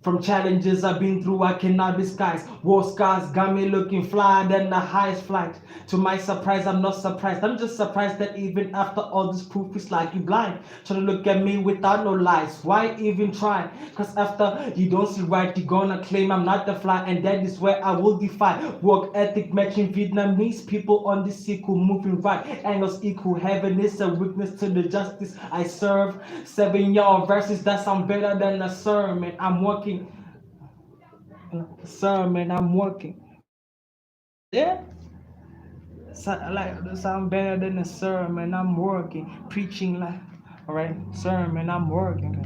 From challenges I've been through, I cannot disguise. War scars got me looking flyer than the highest flight. To my surprise, I'm not surprised. I'm just surprised that even after all this proof, it's like you blind. Trying to look at me without no lies. Why even try? Cause after you don't see right, you're gonna claim I'm not the fly. And that is where I will defy. Work ethic matching Vietnamese people on this sequel. Moving right, angles equal. Heaven is a witness to the justice I serve. 7 y'all verses that sound better than a sermon. I'm working. Sermon, I'm working. Yeah. So, like that sound better than a sermon. I'm working, preaching like, all right, sermon. I'm working.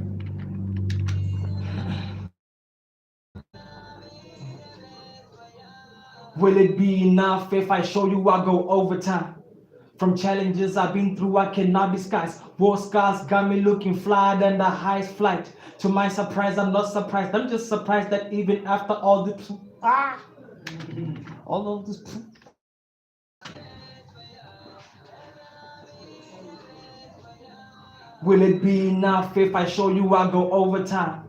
Will it be enough if I show you I go overtime? From challenges I've been through, I cannot disguise. War scars got me looking flyer than the highest flight. To my surprise, I'm not surprised. I'm just surprised that even after all this, all of this. Will it be enough if I show you I go overtime?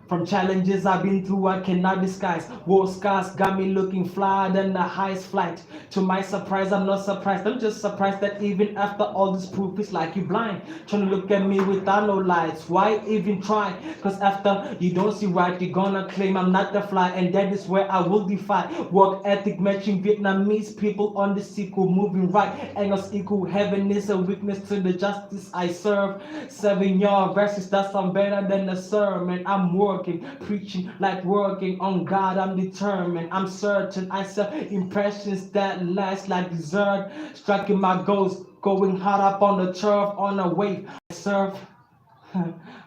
From challenges I've been through, I cannot disguise. War scars got me looking flyer than the highest flight. To my surprise, I'm not surprised. I'm just surprised that even after all this proof, it's like you blind. Trying to look at me without no lights. Why even try? Cause after you don't see right, you're gonna claim I'm not the fly. And that is where I will defy. Work ethic matching Vietnamese people on the sequel. Moving right, angles equal. Heaven is a witness to the justice I serve. 7 y'all verses that sound better than a sermon. I'm working, preaching like working on God. I'm determined, I'm certain. I sell impressions that last like dessert. Striking my goals, going hard up on the turf on a wave. I serve.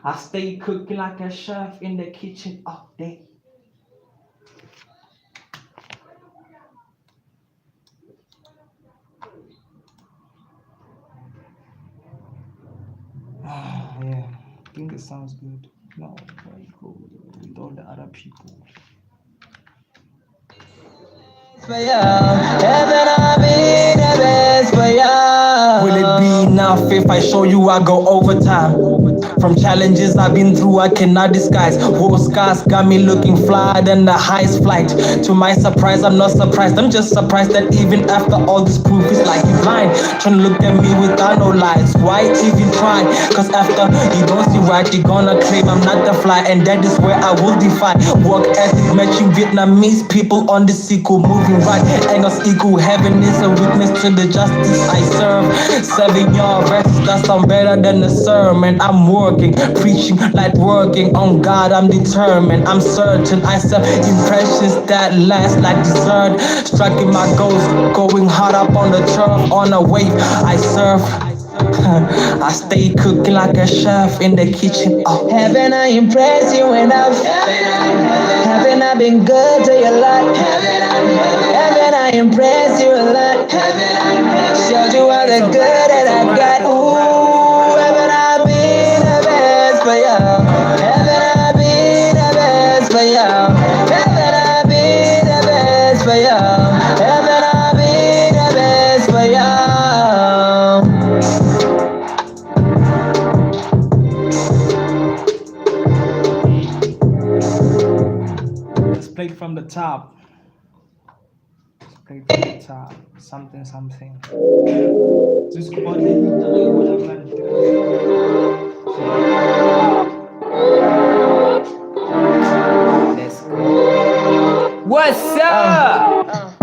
I stay cooking like a chef in the kitchen all day. Yeah, I think it sounds good. No, very cool with all the other people. For you. Heaven, I'll be the best for you. Will it be enough if I show you I go overtime? From challenges I've been through, I cannot disguise. War scars got me looking flyer than the highest flight. To my surprise, I'm not surprised. I'm just surprised that even after all this proof, it's like you blind. Trying to look at me without no lights. Why even try? Cause after you don't see right, you're gonna claim I'm not the fly. And that is where I will defy. Work ethic matching Vietnamese people on the sequel. Moving right, angles equal. Heaven is a witness to the justice I serve. 7 y'all verses that sound better than a sermon. I'm working, preaching like working on God. I'm determined, I'm certain. I sell impressions that last like dessert. Striking my goals, going hard up on the turf on a wave. I serve. I stay cooking like a chef in the kitchen. Oh. Haven't I impressed you enough? Haven't I been good to your life? Haven't I impressed you a lot? Showed you all the good that I got. Ooh, haven't I been the best for you? Haven't I been the best for you? Haven't I been the best for you? Haven't I been the best for you? play it from the top. Let's play it from the top. Something, something. Jusqu'au bord de l'émission, on a plein de Let's go. What's up?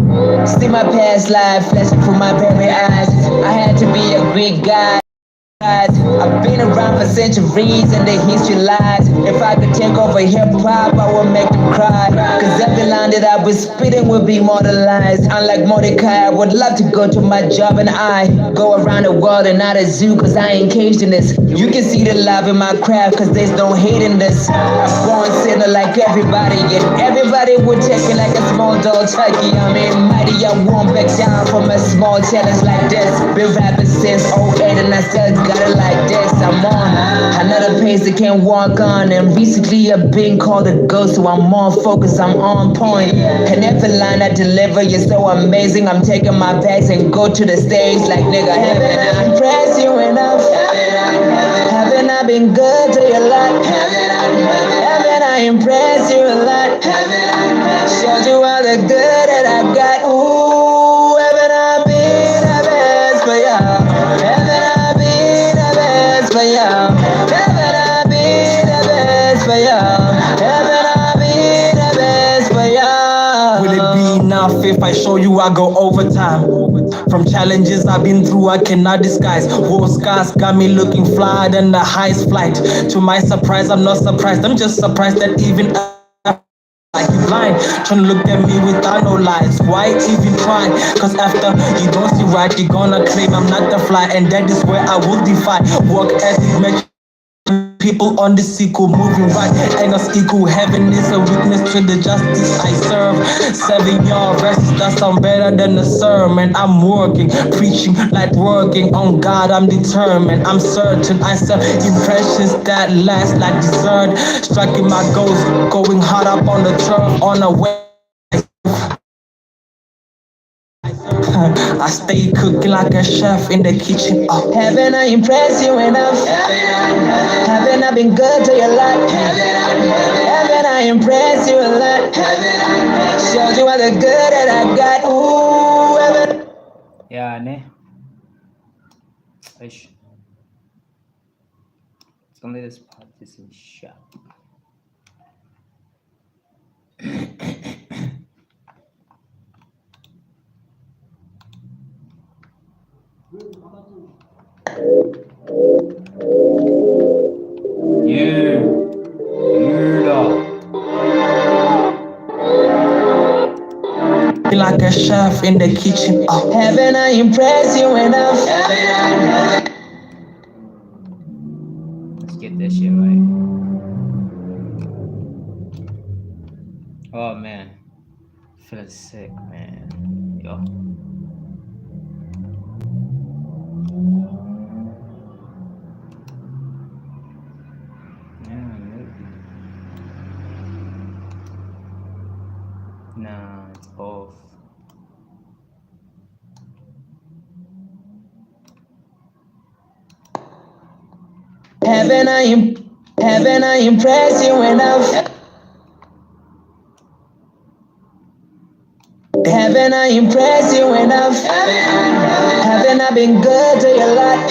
See my past life flashing through my very eyes. I had to be a Greek god. I've been around for centuries and the history lies. If I could take over hip hop, I would make them cry. Cause every line that I was spitting would be immortalized. Unlike Mordecai, I would love to go to my job and I go around the world and not a zoo cause I ain't caged in this. You can see the love in my craft cause there's no hate in this. I'm born sinner like everybody, yet everybody would take me like a small dog turkey. I mean mighty, I won't back down from a small challenge like this. Been rapping since '08 and I still got it like this. I'm on another pace that can't walk on. And recently I've been called a ghost, so I'm more focused, I'm on point. And every line I deliver is so amazing. I'm taking my bags and go to the stage like nigga, haven't I impressed you enough? Haven't I been good to you a lot? Haven't I impressed you a lot? Showed you all the good that I got. Ooh, haven't I been the best for you? Haven't I been the best for you? Haven't I been the best for you? Haven't I been the best for you? Will it be enough if I show you I go overtime? From challenges I've been through, I cannot disguise. War scars got me looking fly than the highest flight. To my surprise, I'm not surprised. I'm just surprised that even like you blind, trying to look at me without no lies. Why even try? Cause after you don't see right, you're gonna claim I'm not the fly, and that is where I will defy. Work ethic, make people on the sequel moving right, ain't us equal. Heaven is a witness to the justice I serve. 7 yard verses that sound better than a sermon. I'm working, preaching like working on God. I'm determined, I'm certain. I sell impressions that last like dessert. Striking my goals, going hard up on the turf, on the way. I stay cooking like a chef in the kitchen. Oh. Haven't I impressed you enough? Haven't I been good to you a lot? Haven't I impressed you a lot? Showed you all the good that I got. Ooh, haven't يعني ايش it's only this part is in shop. Yeah, Like a chef in the kitchen. Oh. haven't I impressed you enough? let's get that shit right. Oh man, feeling sick, man. Yo. Yeah, maybe. Nah, it's both. Haven't I impressed you enough? Haven't I impressed you enough? Haven't I been good to you a lot?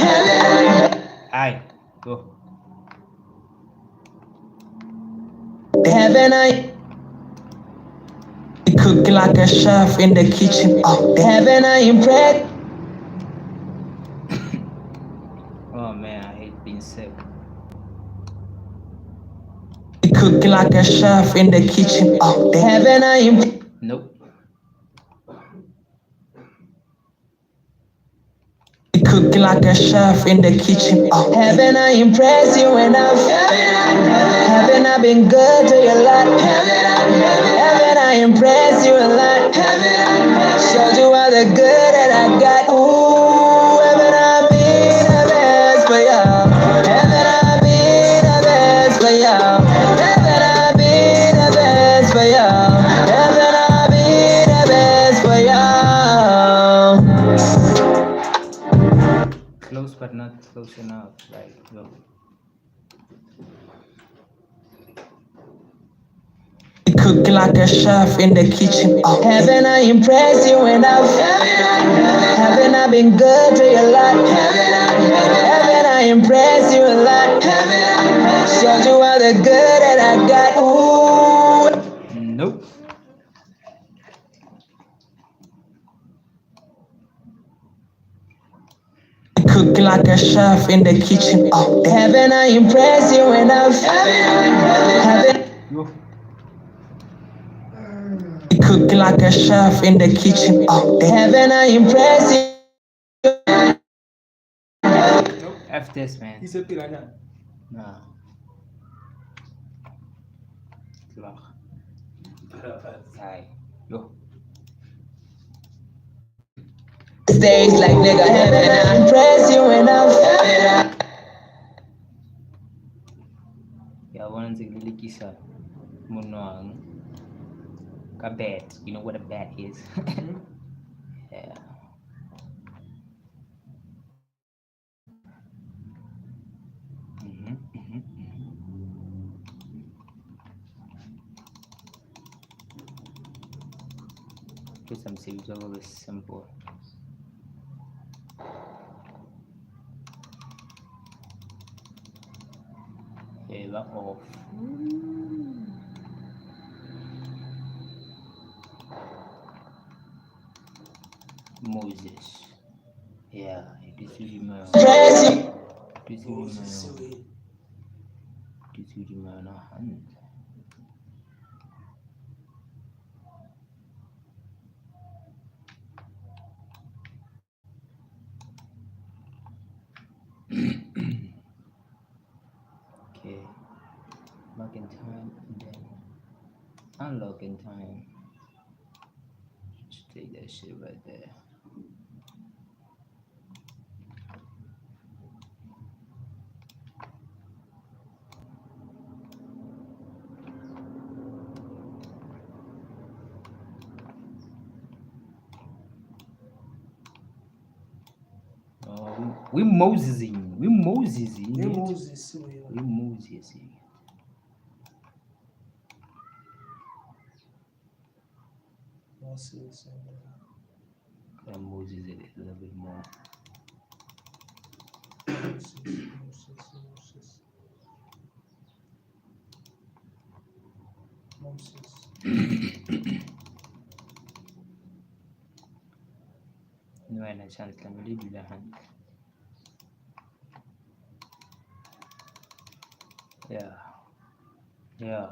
Aye, go. Haven't I Cooking like a chef in the kitchen. Oh. haven't I impressed? Oh man, I hate being sick. Cooking like a chef in the kitchen. Oh. Haven't I impressed? Nope. Cooking like a chef in the kitchen. Oh. Haven't I impressed you enough? Haven't I been good to you a lot? Haven't I impressed you a lot? Showed you all the good that I got. Ooh, haven't I been the best for you? Haven't I been the best for you? Haven't I been the best for you? Haven't I been the best for you? Close but not close enough. Like, go. cooking like a chef in the kitchen. Oh, Haven't I impressed you enough? Haven't I been good to your life? Haven't I impressed you a lot? Showed you all the good that I got. Ooh. Nope. cooking like a chef in the kitchen. Oh, Haven't I impressed you enough? Haven't Yo. cooking like a chef in the kitchen. Oh, haven't I impressed you? F this, man. He's a piranha. Nah. Klaar. Hai. Yo. Stage like nigga, haven't I impressed you enough? Yeah, one thing really kisa. Munwang. A bat. You know what a bat is? Yeah. Put some saves over this simple. Favor off. Moses. Yeah, it is really man. It is really man. It is really man. Okay. Back in time and then unlock in time. Just take that shit right there. We Mosesing. We Mosesing. Nem Moses, We Mosesing. Nossa, isso And Moses a little bit more. No, and a chance can really be the hand. Yeah. Yeah.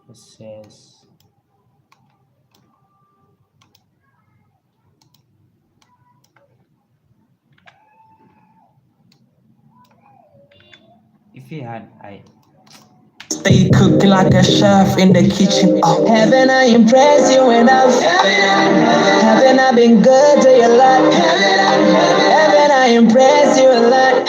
It says if he had stay cooking like a chef in the kitchen. Oh, Haven't I impressed you enough? Haven't I been good to your life? Haven't I impressed you a lot?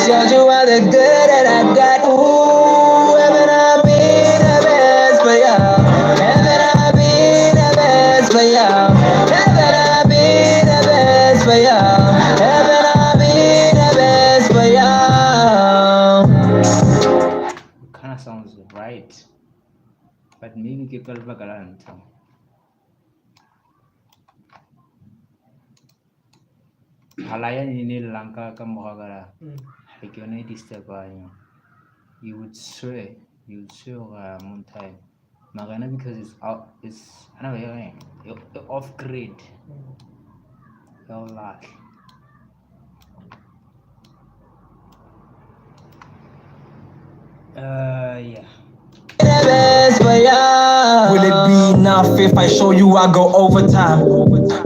Showed you all the good that I got. Ooh, haven't I been the best for y'all? Haven't I been the best for y'all? Haven't I been the best for y'all? Haven't I been the best for y'all? kind of sounds right, but maybe get Kalvagalan. Halaya ni Lanka Kamogara. Like your night is you would swear one time. Magana because it's out, it's anyway, you're off grid. You're large. Yeah. will it be enough if I show you I go overtime?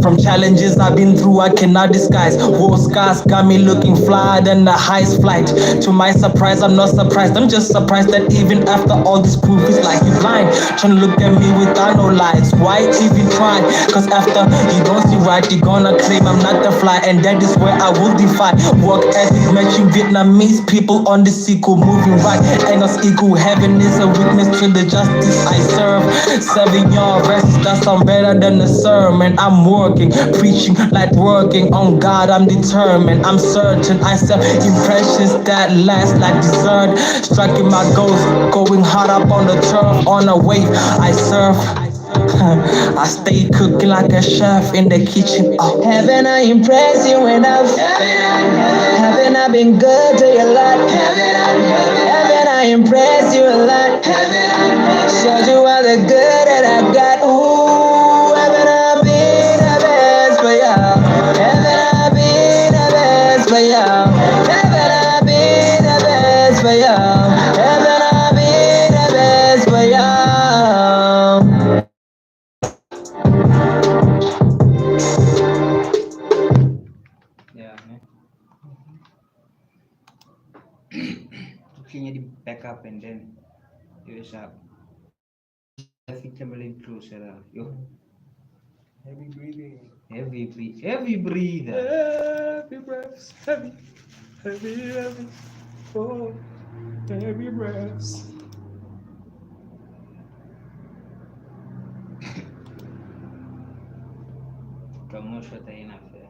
From challenges I've been through, I cannot disguise. War scars got me looking flyer than the highest flight. To my surprise, I'm not surprised. I'm just surprised that even after all this proof, it's like you blind. Trying to look at me without no lights. Why even try? Cause after you don't see right, you're gonna claim I'm not the fly. And that is where I will defy. Work ethic matching Vietnamese people on the sequel. Moving right, ain't us equal. Heaven is a witness to the justice I serve. Serving your rest, that sound better than a sermon. I'm working, preaching like working. On God, I'm determined. I'm certain. I sell impressions that last like dessert. Striking my goals, going hard up on the turf. On a wave, I serve. I stay cooking like a chef in the kitchen. Oh. Haven't I impressed you enough? Haven't I been good to you a lot? Haven't I impressed you a lot? Showed you all the good that I got. Ooh, haven't I been the best for y'all? Haven't I been the best for y'all? Haven't I been the best for y'all? Haven't I been the best for y'all? Yeah, man. Clean it back up and then you sharp. I think I'm really closer. Yo, Heavy breathing. heavy breather. Heavy breaths. Heavy. Heavy. Oh, heavy breaths. Kamu shota ina fair.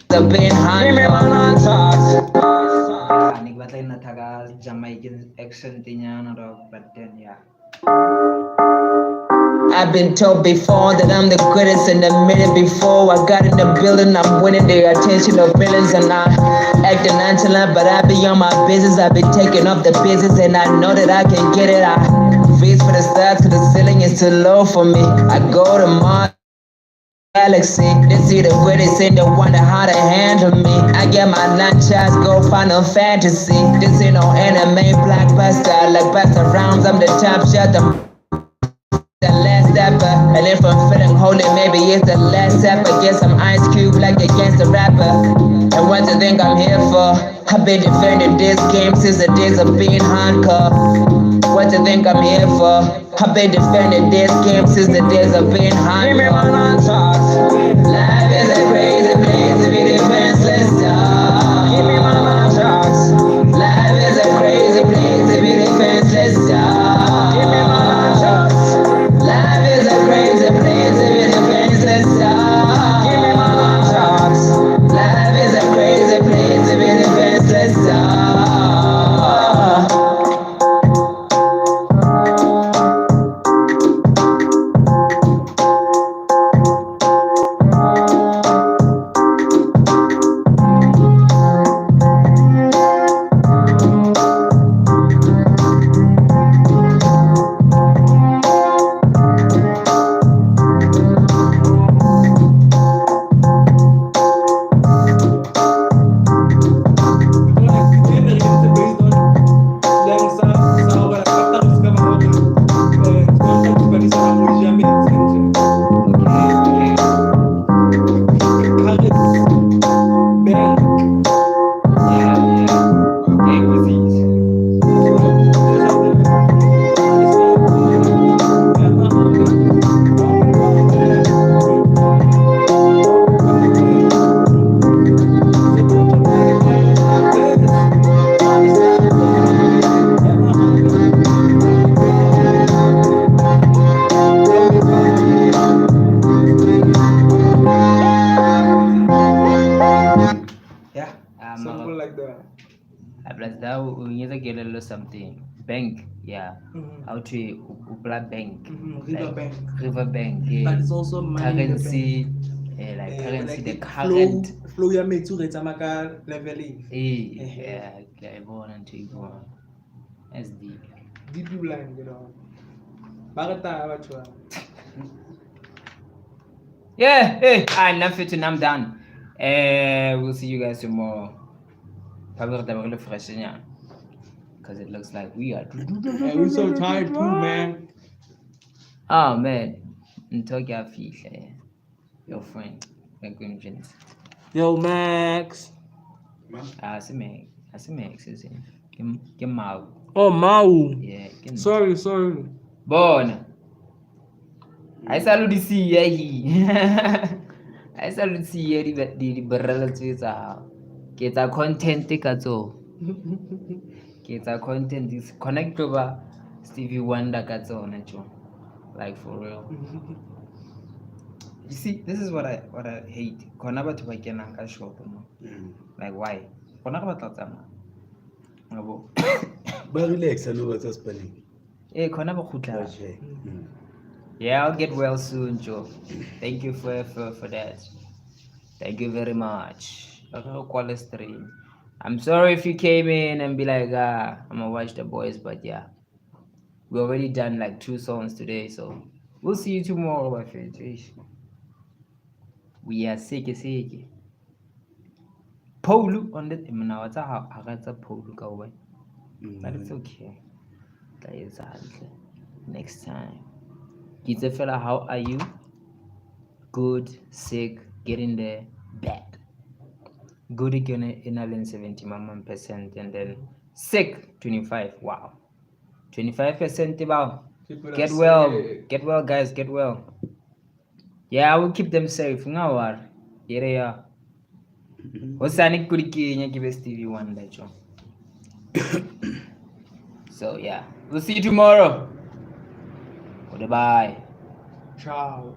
The been high, on talks. Ni batla ina taga Jamaican accent niya na but then yeah. I've been told before that I'm the greatest in the minute before I got in the building, I'm winning the attention of millions and I acting nonchalant, but I be on my business. I be taking up the business and I know that I can get it. I reach for the stars, cause the ceiling is too low for me. I go to Mars. Galaxy, they see the greatest and they wonder how to handle me. I get my nunchucks, go Final Fantasy. This ain't no anime blockbuster, like Busta Rhymes, I'm the top shot, the last stepper. And if I'm feeling holy, maybe it's the last step. Get some Ice Cube like against the rapper. And what you think I'm here for? I've been defending this game since the days of being handcuffed. What you think I'm here for? I've been defending this game since the days of being handcuffed. Life is a crazy place to be defenseless. Give me my talks. Life is a crazy place to be defenseless. Give me my talks. Life is a crazy place to be defenseless. Give me my talks. Life is a crazy place to be defenseless. Something like that. Plus that we need to get a little something. Bank, yeah. How to upla bank. River bank. River bank. But Yeah. it's also money in the Currency. bank. Like currency, the flow, current. flow ya metsi o retsa maka leveling. Yeah, I born and take one. That's deep. Deep blue line, you know. Bagata batho. Yeah, hey, I'm not fit and I'm done. We'll see you guys tomorrow. Probably the really fresh, yeah. Because it looks like we are. We're so tired too, man. Oh man, talk your fish, your friend, acquaintance. Yo, Max. I see Max, is it? Kim Mau. Oh, Mau. Yeah, Sorry. Bon. I salute the sea, yeah. I salute the sea, the relatives are. Get a content, take a so. Get a content is connect over Stevie Wonder ka tsona tjo. Like for real. You see, this is what I hate. Khona batho ba kenang ka shop mo. Like why? Khona ga batla tsamaya. Ngabo. Ba relax no what's spelling. Eh khona ba khutla. Okay. Yeah, I'll get well soon, Joe. Thank you for that. Thank you very much. Call stream. I'm sorry if you came in and be like, I'm gonna watch the boys, but yeah, we already done like 2 songs today, so we'll see you tomorrow, my friend. We are sick. Polu on the now what's how I got a polu go away. But it's okay. That is next time. Kita fella, how are you? Good, sick, getting there, bad. Good in 71%, and then sick 25. Wow. 25% about. Get well, guys, get well. Yeah, I will keep them safe. Ngawar. Yeah. Hosani kurikinya kibe Stevie Wonder. So yeah, we'll see you tomorrow. Goodbye. Ciao.